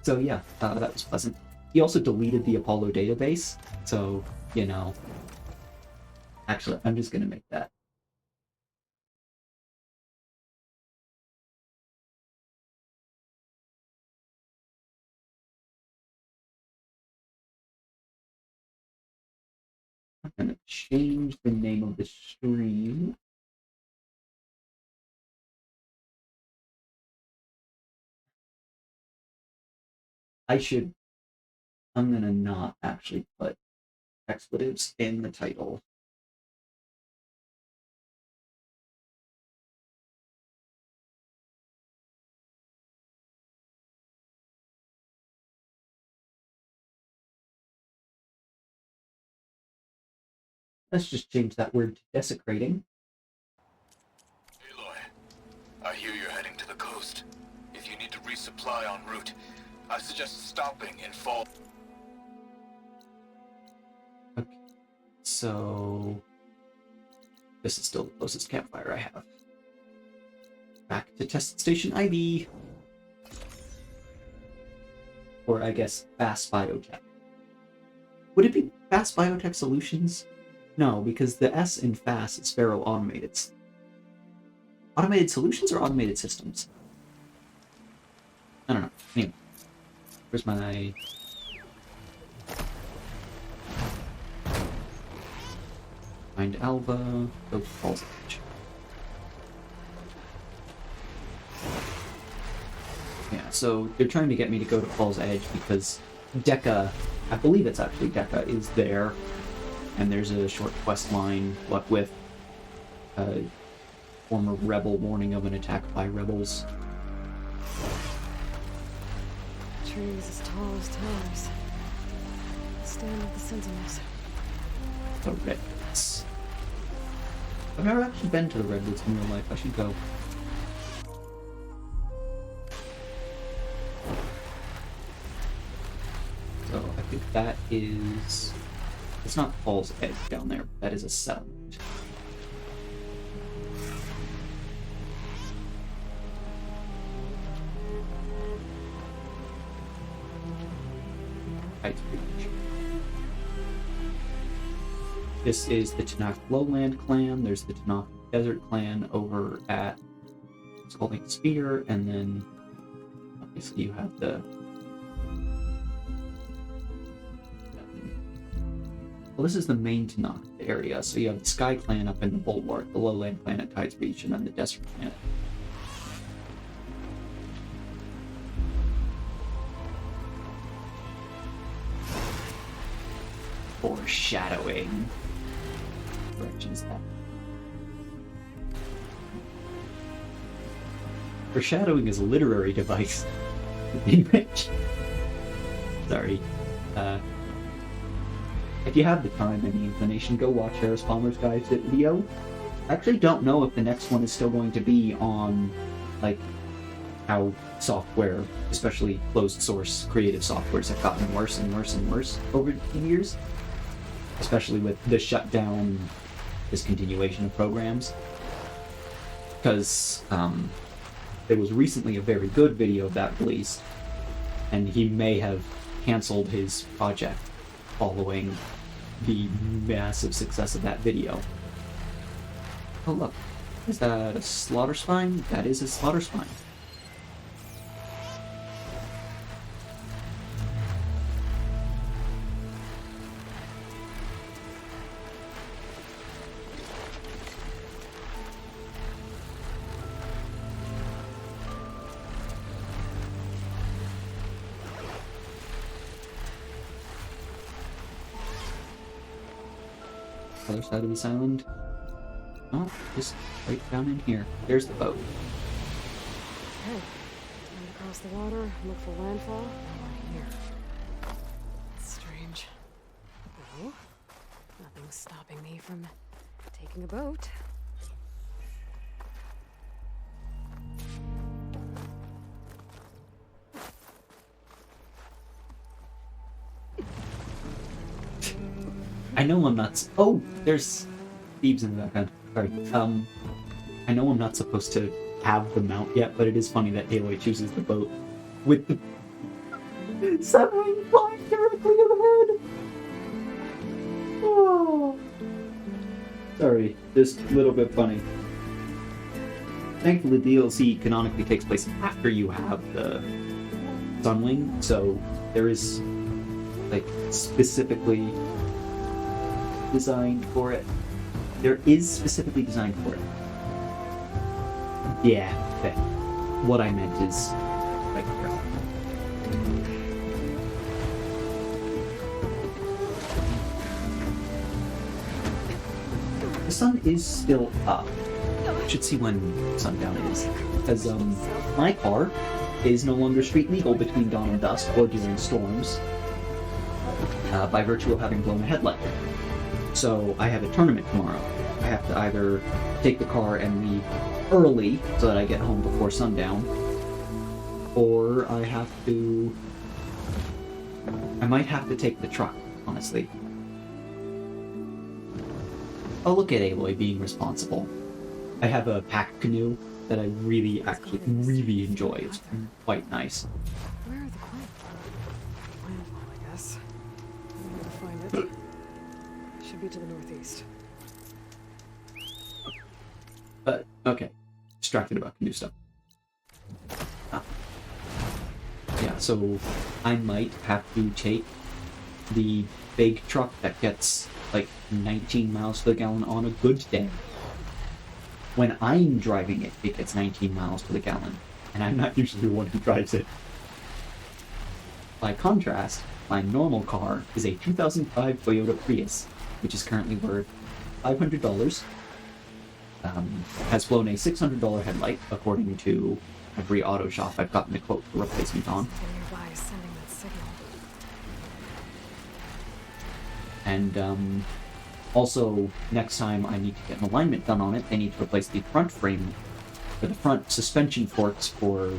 So yeah, that was pleasant. He also deleted the Apollo database, so, you know... Actually, I'm just gonna make that. I'm gonna change the name of the stream. I'm gonna not actually put expletives in the title. Let's just change that word to desecrating. Aloy, I hear you're heading to the coast. If you need to resupply en route, I suggest stopping in Fall. Okay, so this is still the closest campfire I have. Back to test station Ivy. Or I guess Fast Biotech. Would it be Fast Biotech Solutions? No, because the S in Fast is Sparrow Automated. Automated Solutions or Automated Systems? I don't know. Anyway. Where's my... Find Alva. Go to Falls Edge. Yeah, so they're trying to get me to go to Falls Edge because Deca, I believe it's actually Deca, is there. And there's a short quest line with a former rebel warning of an attack by rebels. Trees as tall as towers. Stand with the sentinels. The Redwoods. I've never actually been to the Redwoods in real life. I should go. So I think that is... It's not Falls Edge down there. That is a settlement. This is the Tanakh Lowland clan. There's the Tanakh Desert clan over at Scalding Spear, and then obviously you have the... Well, this is the main Tanakh area, so you have the Sky Clan up in the Bulwark, the Lowland Clan at Tides Reach, and then the Desert Clan. Foreshadowing. Directions that. Foreshadowing is a literary device in which... Sorry. If you have the time and the inclination, go watch Harris Palmer's Guide to video. I actually don't know if the next one is still going to be on, like, how software, especially closed source creative softwares, have gotten worse and worse and worse over the years. Especially with the shutdown, discontinuation of programs. Because there was recently a very good video of that released, and he may have canceled his project following the massive success of that video. Oh look, is that a slaughter spine? That is a slaughter spine. Other side of this island. Oh, just right down in here. There's the boat. Okay. Time to cross the water, look for landfall. Now we're here. That's strange. No, nothing's stopping me from taking a boat. I know I'm not. Oh, there's Thebes in the background. Sorry. I know I'm not supposed to have the mount yet, but it is funny that Aloy chooses the boat with the submarine flying directly overhead. Oh, sorry, just a little bit funny. Thankfully, the DLC canonically takes place after you have the Sunwing, so there is like specifically designed for it. There is specifically designed for it. Yeah, okay. What I meant is right here. The sun is still up. Should see when sundown is. Because my car is no longer street legal between dawn and dusk or during storms. By virtue of having blown a headlight. So I have a tournament tomorrow. I have to either take the car and leave early so that I get home before sundown, or I might have to take the truck, honestly. Oh, look at Aloy being responsible. I have a pack canoe that I really enjoy. It's quite nice. Where are the landfall, I guess. I'm gonna find it. Should be to the northeast. But, okay. Distracted about canoe stuff. Yeah, so I might have to take the big truck that gets like 19 miles to the gallon on a good day. When I'm driving it, it gets 19 miles to the gallon, and I'm not usually the one who drives it. By contrast, my normal car is a 2005 Toyota Prius, which is currently worth $500. Has flown a $600 headlight, according to every auto shop I've gotten a quote for replacement on. Nearby is sending that signal. And also, next time I need to get an alignment done on it, I need to replace the front frame, or the front suspension forks for...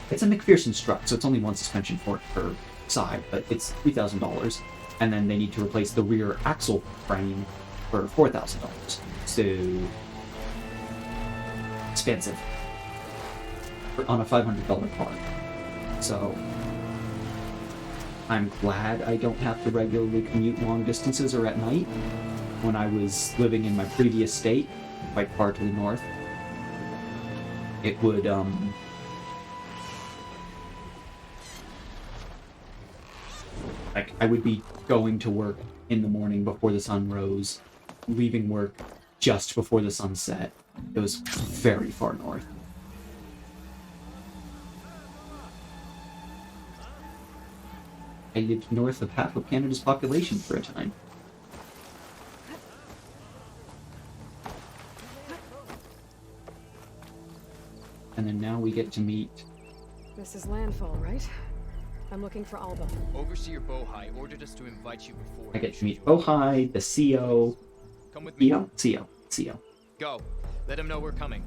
It's a McPherson strut, so it's only one suspension fork per side, but it's $3,000. And then they need to replace the rear axle frame for $4,000. So expensive on a $500 car. So I'm glad I don't have to regularly commute long distances or at night. When I was living in my previous state, quite far to the north, it would like I would be going to work in the morning before the sun rose, leaving work just before the sun set. It was very far north. I lived north of half of Canada's population for a time. And then now we get to meet... This is landfall, right? I'm looking for Alba. Overseer Bohai ordered us to invite you before. I get to meet Bohai, the CO. Come with me. CO. Go. Let him know we're coming.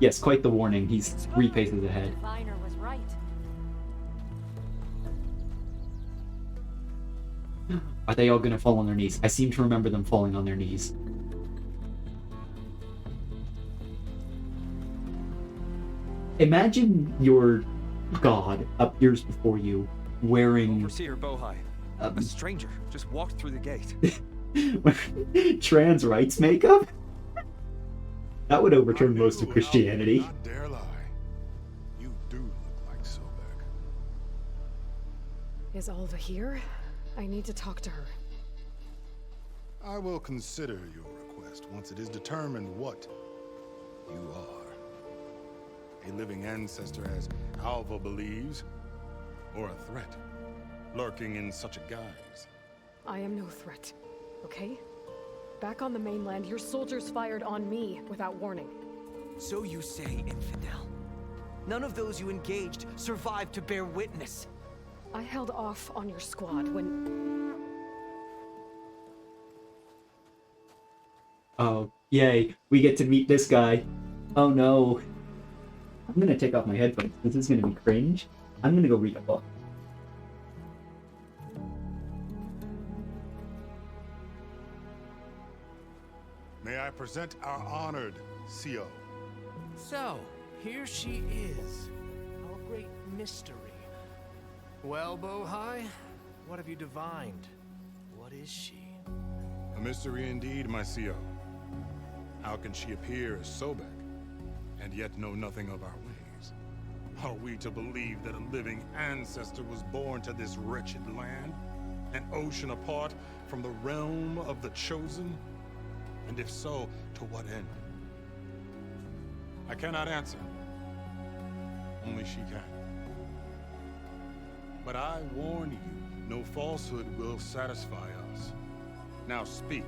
Yes, quite the warning. He's 3 paces ahead. Viner was right. Are they all gonna fall on their knees? I seem to remember them falling on their knees. Imagine your god appears before you wearing Overseer Bohai. A stranger just walked through the gate. trans rights makeup? That would overturn most of Christianity. Not dare lie. You do look like Sobek. Is Alva here? I need to talk to her. I will consider your request once it is determined what you are. A living ancestor, as Alva believes, or a threat, lurking in such a guise. I am no threat, okay? Back on the mainland, your soldiers fired on me without warning. So you say, infidel. None of those you engaged survived to bear witness. I held off on your squad when... Oh, yay. We get to meet this guy. Oh no. I'm gonna take off my headphones. This is gonna be cringe. I'm gonna go read a book. May I present our honored CO. So, here she is. Our great mystery. Well, Bohai, what have you divined? What is she? A mystery indeed, my CO. How can she appear as Sobek, and yet know nothing of our ways? Are we to believe that a living ancestor was born to this wretched land? An ocean apart from the realm of the chosen? And if so, to what end? I cannot answer. Only she can. But I warn you, no falsehood will satisfy us. Now speak.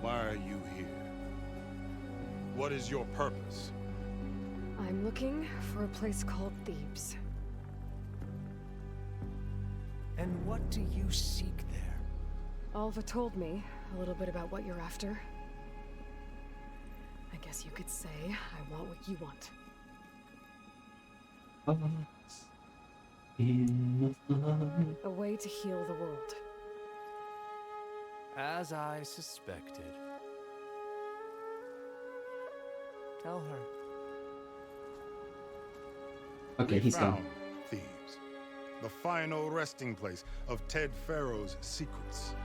Why are you here? What is your purpose? I'm looking for a place called Thebes. And what do you seek there? Alva told me a little bit about what you're after. I guess you could say I want what you want. A way to heal the world. As I suspected. Tell her. Okay, he's gone. Found Thebes, the final resting place of Ted Pharaoh's secrets.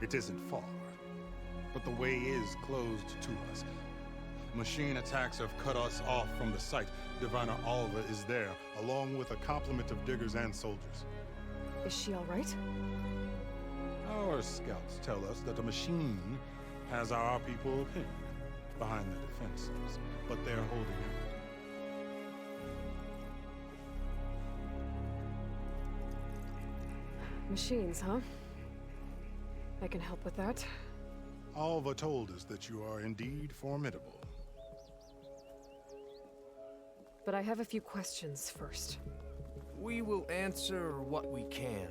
It isn't far, but the way is closed to us. Machine attacks have cut us off from the site. Diviner Alva is there, along with a complement of diggers and soldiers. Is she all right? Our scouts tell us that a machine has our people pinned behind the defenses, but they're holding out. Machines, huh? I can help with that. Alva told us that you are indeed formidable. But I have a few questions first. We will answer what we can.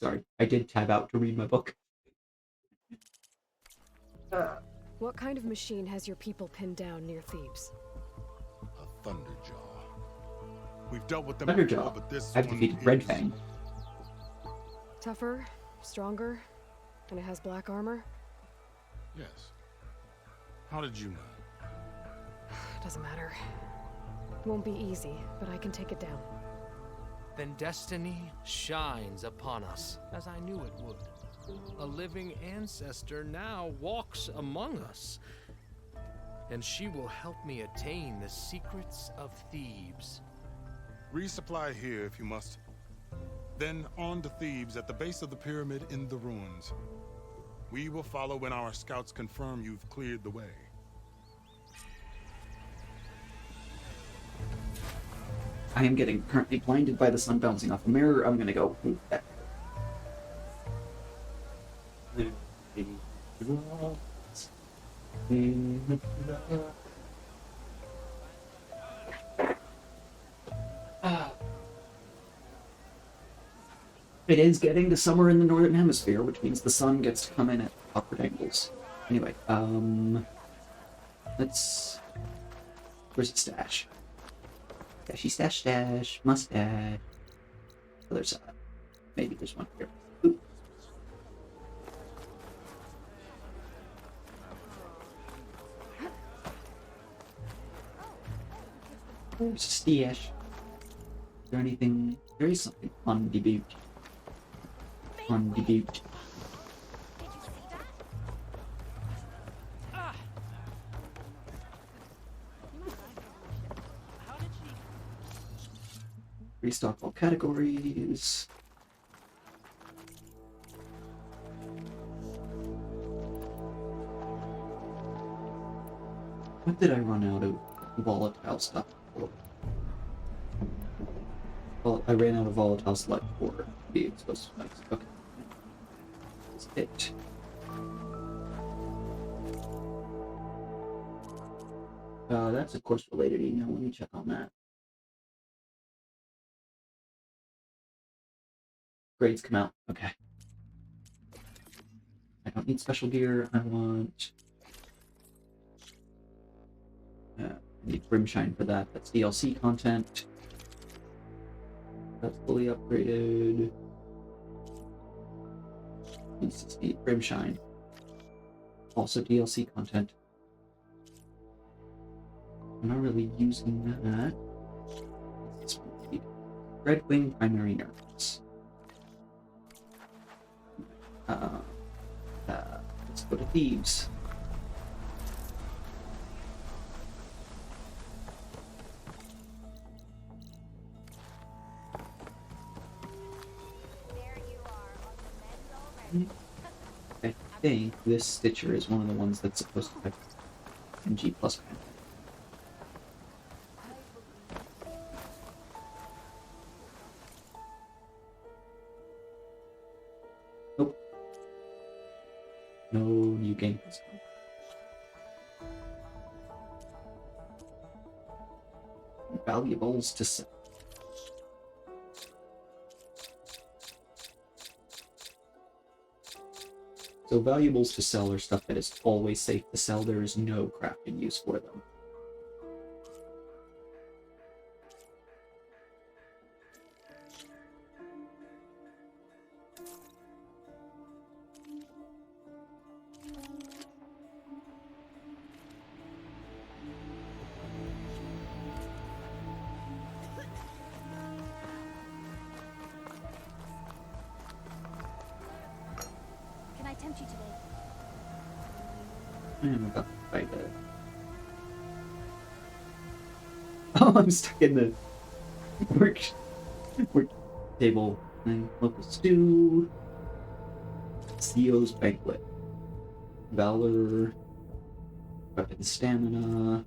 Sorry, I did tab out to read my book. What kind of machine has your people pinned down near Thebes? A Thunderjaw. We've dealt with them Thunderjaw. before, but this I've one defeated Red is Fang. Tougher, stronger, and it has black armor? Yes. How did you know? Doesn't matter. Won't be easy, but I can take it down. Then destiny shines upon us, as I knew it would. A living ancestor now walks among us, and she will help me attain the secrets of Thebes. Resupply here if you must. Then on to Thebes at the base of the pyramid in the ruins. We will follow when our scouts confirm you've cleared the way. I am getting currently blinded by the sun bouncing off the mirror. I'm gonna go move that. It is getting to summer in the northern hemisphere, which means the sun gets to come in at awkward angles. Anyway, let's... Where's the stash? Stashy stash stash, mustache. Other side. Maybe there's one here. Ooh. Stash. Is there anything? There is something on the boot. On the boot. Restock all categories. What did I run out of volatile stuff for? Well, I ran out of volatile select for the explosive spikes. Okay. That's it. That's a course related email. Let me check on that. Grades come out. Okay. I don't need special gear. I want. I need Brimshine for that. That's DLC content. That's fully upgraded. Needs to need Brimshine. Also DLC content. I'm not really using that. What's this one need? Red Wing Primary Nerves. Let's go to Thebes. I think this Stitcher is one of the ones that's supposed to have MG plus pen. Nope. No new game. Valuables to sell. So valuables to sell are stuff that is always safe to sell. There is no crafting use for them. Can I tempt you today? I am about to fight it. Oh, I'm stuck in the work table. And local stew. CEO's banquet. Valor. Weapon stamina.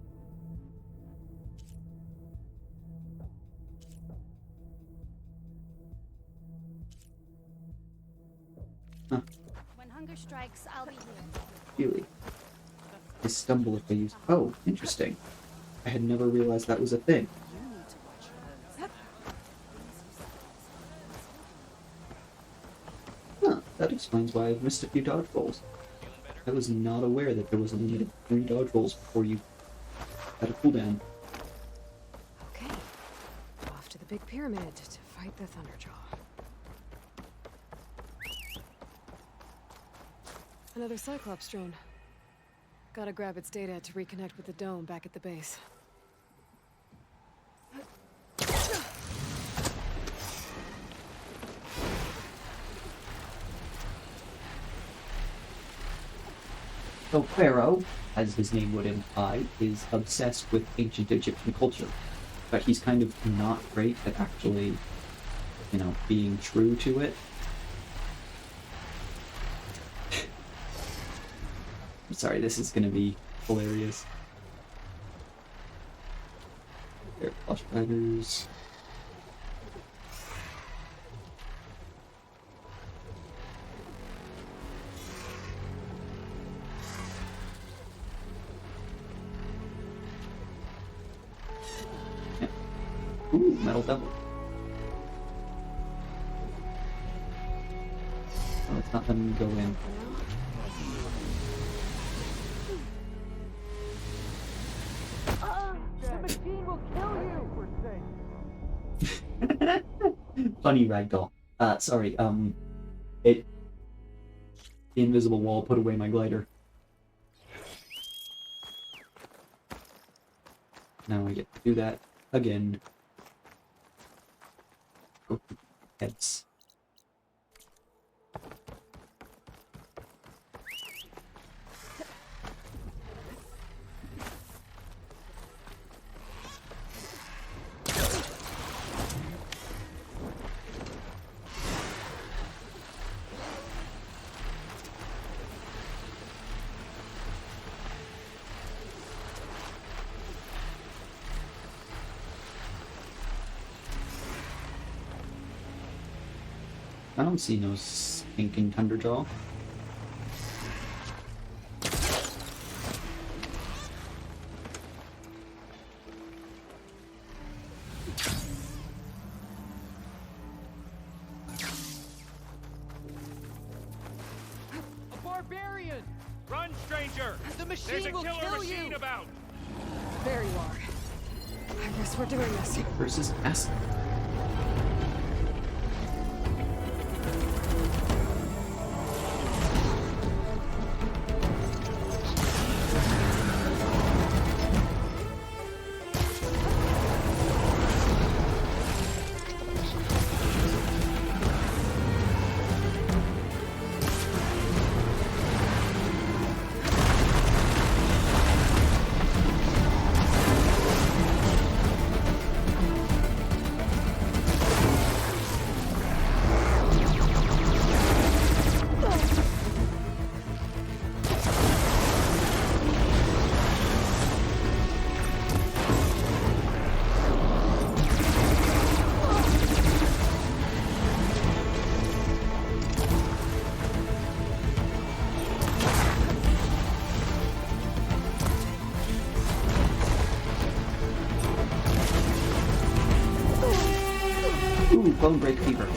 Huh. When hunger strikes, I'll be here. Really? I stumble if I use. Oh, interesting. I had never realized that was a thing. Huh, that explains why I've missed a few dodge rolls. I was not aware that there was a limit of 3 dodge rolls before you had a cooldown. Okay. Off to the big pyramid to fight the Thunderjaw. Another Cyclops drone. Gotta grab its data to reconnect with the dome back at the base. So Pharaoh, as his name would imply, is obsessed with ancient Egyptian culture. But he's kind of not great at actually, you know, being true to it. I'm sorry, this is gonna be hilarious. There are plush riders. Yeah. Ooh, metal devil. Oh, it's not letting me go in. Funny ragdoll. Sorry, the invisible wall put away my glider. Now I get to do that. again. Oh, heads. I don't see no stinking Thunderjaw. A barbarian! Run, stranger! The machine There's a will killer kill machine you! about! There you are. I guess we're doing this. Versus S. Ooh, Bone Break Fever.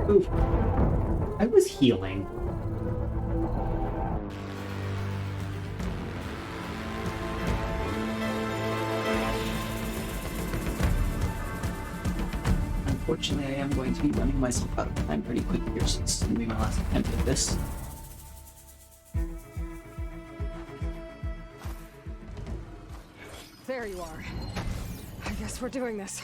Oof. I was healing. Unfortunately, I am going to be running myself out of time pretty quick here, since it's going to be my last attempt at this. There you are. I guess we're doing this.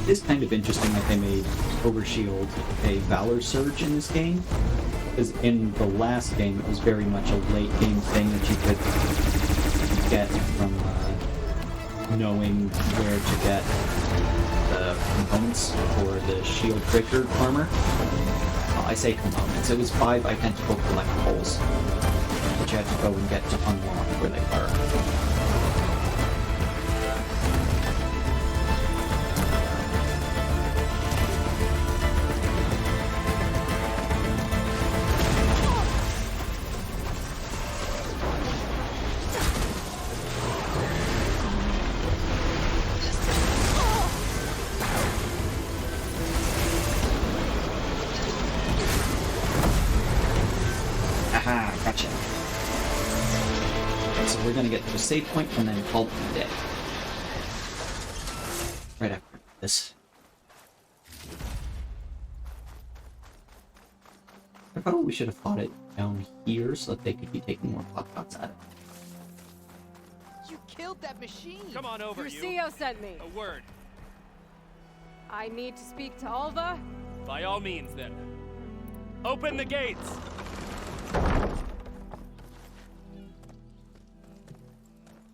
is kind of interesting that they made Overshield a Valor Surge in this game, because in the last game it was very much a late game thing that you could get from knowing where to get the components for the shield breaker armor. Well, I say components, it was 5 identical collectibles that you had to go and get to unlock where they were. We're gonna get to a save point and then call it a day. Right after this. I thought we should have fought it down here so that they could be taking more pot shots at it. You killed that machine! Come on over, you. Lucio sent me. A word. I need to speak to Alva? By all means, then. Open the gates!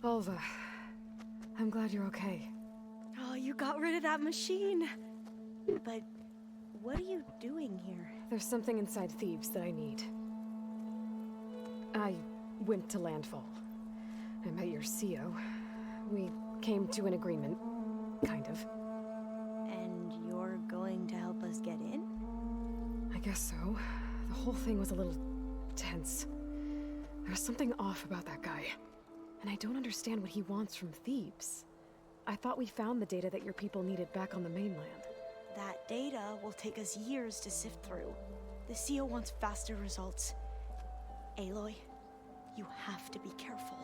Alva, I'm glad you're okay. Oh, you got rid of that machine. But what are you doing here? There's something inside Thebes that I need. I went to Landfall. I met your CO. We came to an agreement, kind of. And you're going to help us get in? I guess so. The whole thing was a little tense. There was something off about that guy. And I don't understand what he wants from Thebes. I thought we found the data that your people needed back on the mainland. That data will take us years to sift through. The CO wants faster results. Aloy, you have to be careful.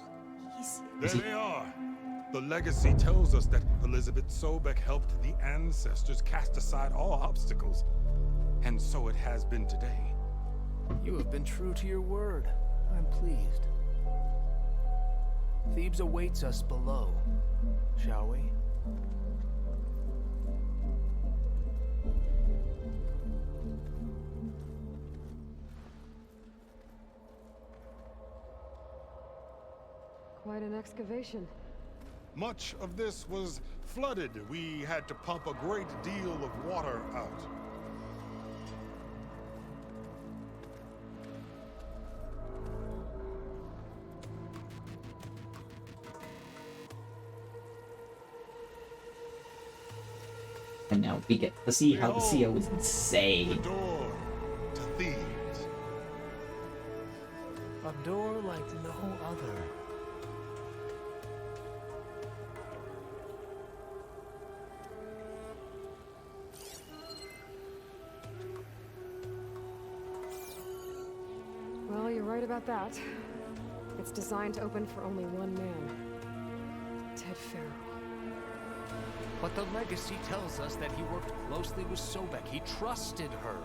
There they are. The legacy tells us that Elizabeth Sobek helped the ancestors cast aside all obstacles. And so it has been today. You have been true to your word. I'm pleased. Thebes awaits us below, shall we? Quite an excavation. Much of this was flooded. We had to pump a great deal of water out. And now we get to see how the CO is insane. The door to Thebes. A door like no other. Well, you're right about that. It's designed to open for only one man. Ted Farrow. But the legacy tells us that he worked closely with Sobek. He trusted her.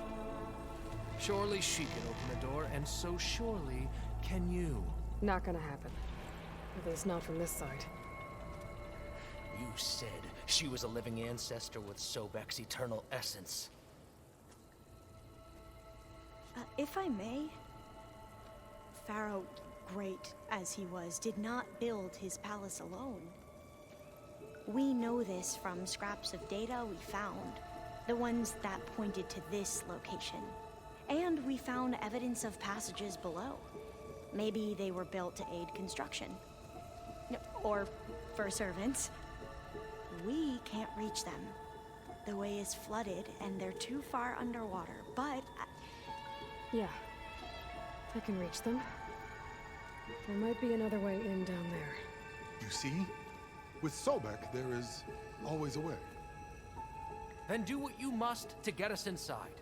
Surely she can open the door, and so surely can you. Not gonna happen. At least not from this side. You said she was a living ancestor with Sobek's eternal essence. If I may, Pharaoh, great as he was, did not build his palace alone. We know this from scraps of data we found, the ones that pointed to this location. And we found evidence of passages below. Maybe they were built to aid construction. Or for servants. We can't reach them. The way is flooded and they're too far underwater, but... Yeah, I can reach them. There might be another way in down there. You see? With Sobek, there is always a way. Then do what you must to get us inside.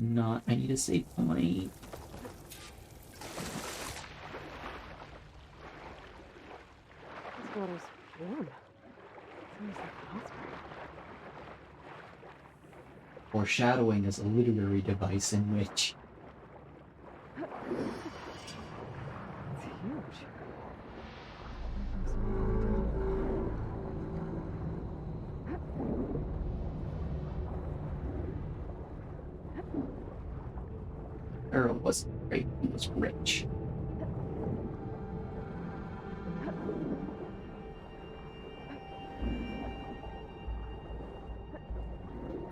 Not, I need to save money. This water's warm. Sounds like hot spring. Foreshadowing is a literary device in which Pharaoh wasn't great, he was rich.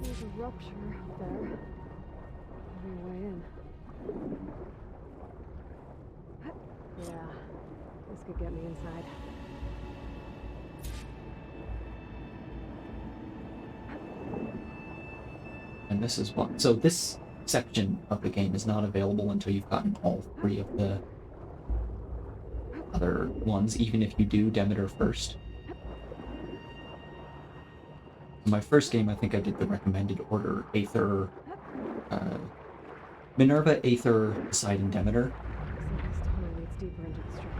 There's a rupture there. Maybe a way in. Yeah, this could get me inside. And this is what. So this section of the game is not available until you've gotten all 3 of the other ones, even if you do Demeter first. In my first game, I think I did the recommended order: Aether, Minerva, Aether, Poseidon, Demeter. This tunnel leads deeper into the structure.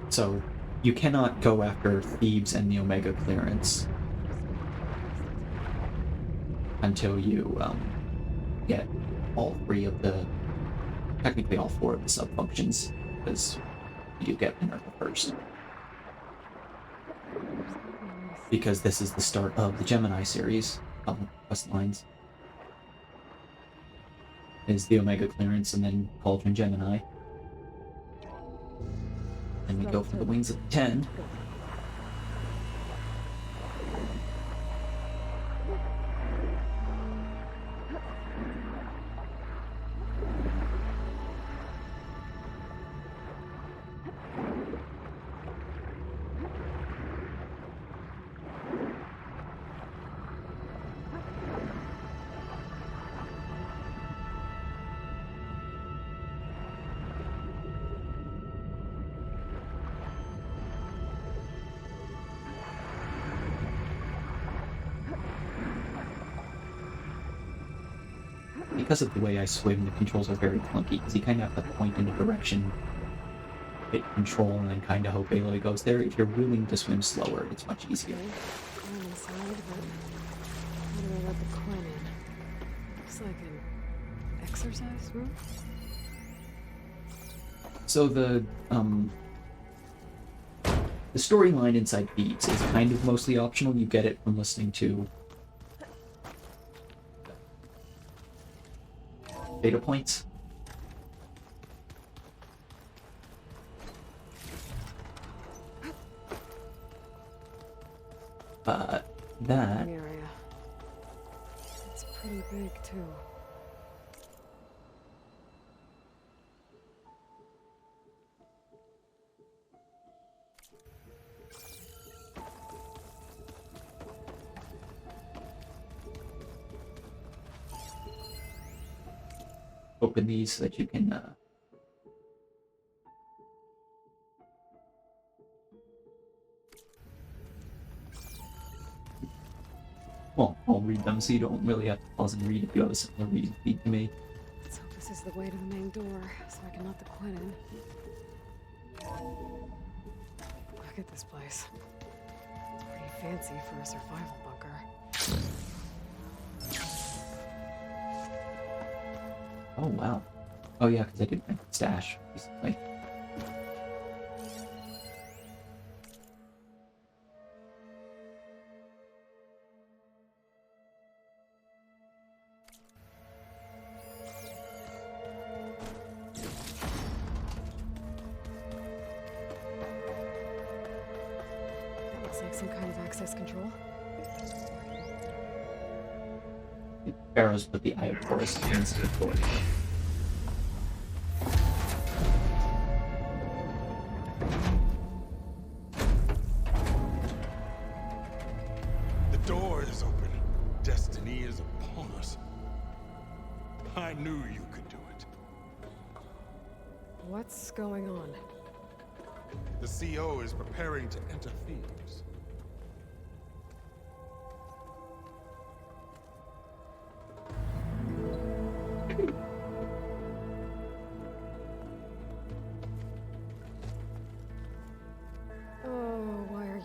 So you cannot go after Thebes and the Omega clearance until you get all 3 of the, technically all 4 of the sub-functions, because you get Minerva first. Because this is the start of the Gemini series of quest lines. Is the Omega clearance and then Cauldron Gemini. And we go for the Wings of the 10. Because of the way I swim, the controls are very clunky, because you kind of have to point in a direction, hit control, and then kind of hope Aloy goes there. If you're willing to swim slower, it's much easier. I'm inside, but how do I let the coin in? Looks like an exercise room? So the storyline inside Thebes is kind of mostly optional. You get it from listening to data points. But that area. It's pretty big too. open these so that you can well, I'll read them so you don't really have to pause and read if you have a similar read feed to me. Let's hope this is the way to the main door so I can let the Quinn in. Look at this place. It's pretty fancy for a survival bunker. Oh, wow. Oh, yeah, because I did my stash recently. That looks like some kind of access control. Pharaoh's put the Eye of Horus against the door. The door is open. Destiny is upon us. I knew you could do it. What's going on? The CO is preparing to enter Thebes.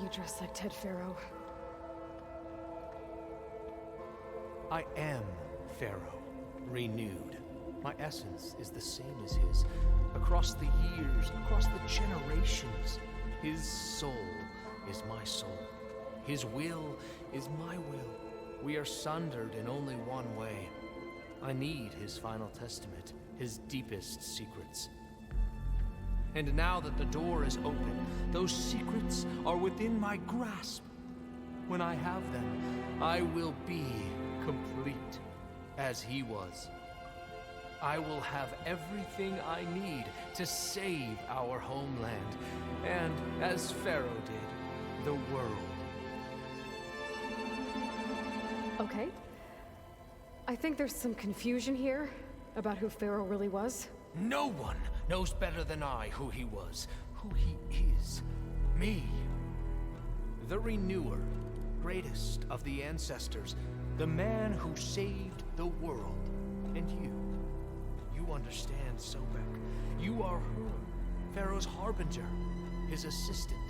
you dress like Ted Pharaoh? I am Pharaoh, renewed. My essence is the same as his. Across the years, across the generations, his soul is my soul. His will is my will. We are sundered in only one way. I need his final testament, his deepest secrets. And now that the door is open, those secrets are within my grasp. When I have them, I will be complete, as he was. I will have everything I need to save our homeland, and, as Pharaoh did, the world. Okay. I think there's some confusion here about who Pharaoh really was. No one knows better than I who he was, who he is. Me. The Renewer, greatest of the ancestors, the man who saved the world. And you understand, Sobek. You are her, Pharaoh's harbinger, his assistant.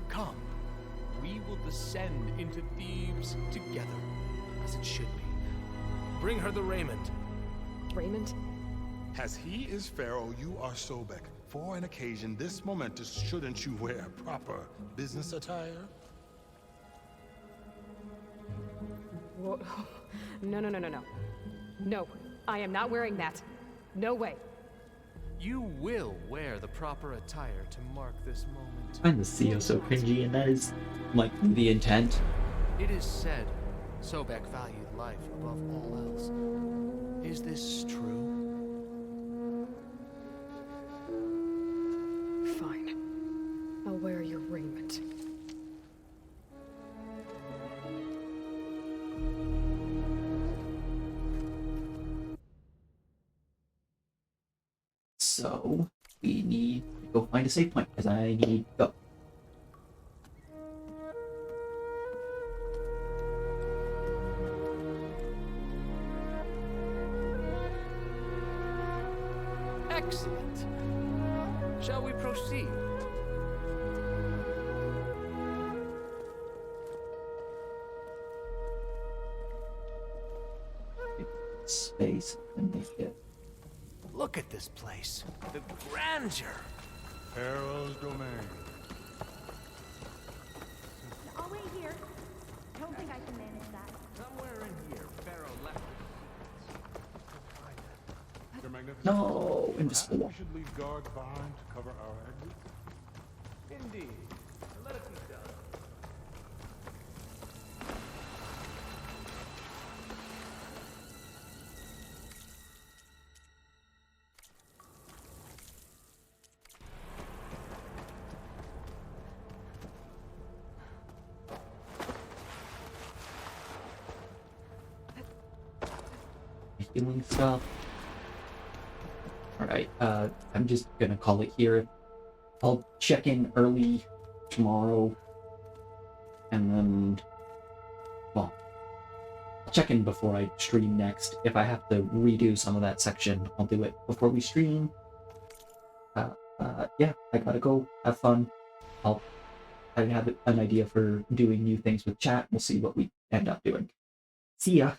Come, we will descend into Thebes together, as it should be. Bring her the raiment. Raiment? As he is Pharaoh, you are Sobek. For an occasion this momentous, shouldn't you wear proper business attire? Whoa. No. No, I am not wearing that. No way. You will wear the proper attire to mark this moment. I find the CEO so cringy, and that is, like, the intent. It is said Sobek valued life above all else. Is this true? Fine. I'll wear your raiment. So, we need to go find a save point, because I need to go. Excellent. Shall we proceed? Space and make it. Look at this place. The grandeur. Pharaoh's domain. I'll wait here. I don't think I can manage that. Somewhere in here, Pharaoh left Your Magnificence. No, invisible Perhaps wall. we should leave guards behind to cover our exit. Indeed. Let it be done. Healing stuff. Alright, I'm just gonna call it here. I'll check in early tomorrow, and then, well, I'll check in before I stream next. If I have to redo some of that section, I'll do it before we stream. Yeah, I gotta go have fun. I have an idea for doing new things with chat. We'll see what we end up doing. See ya!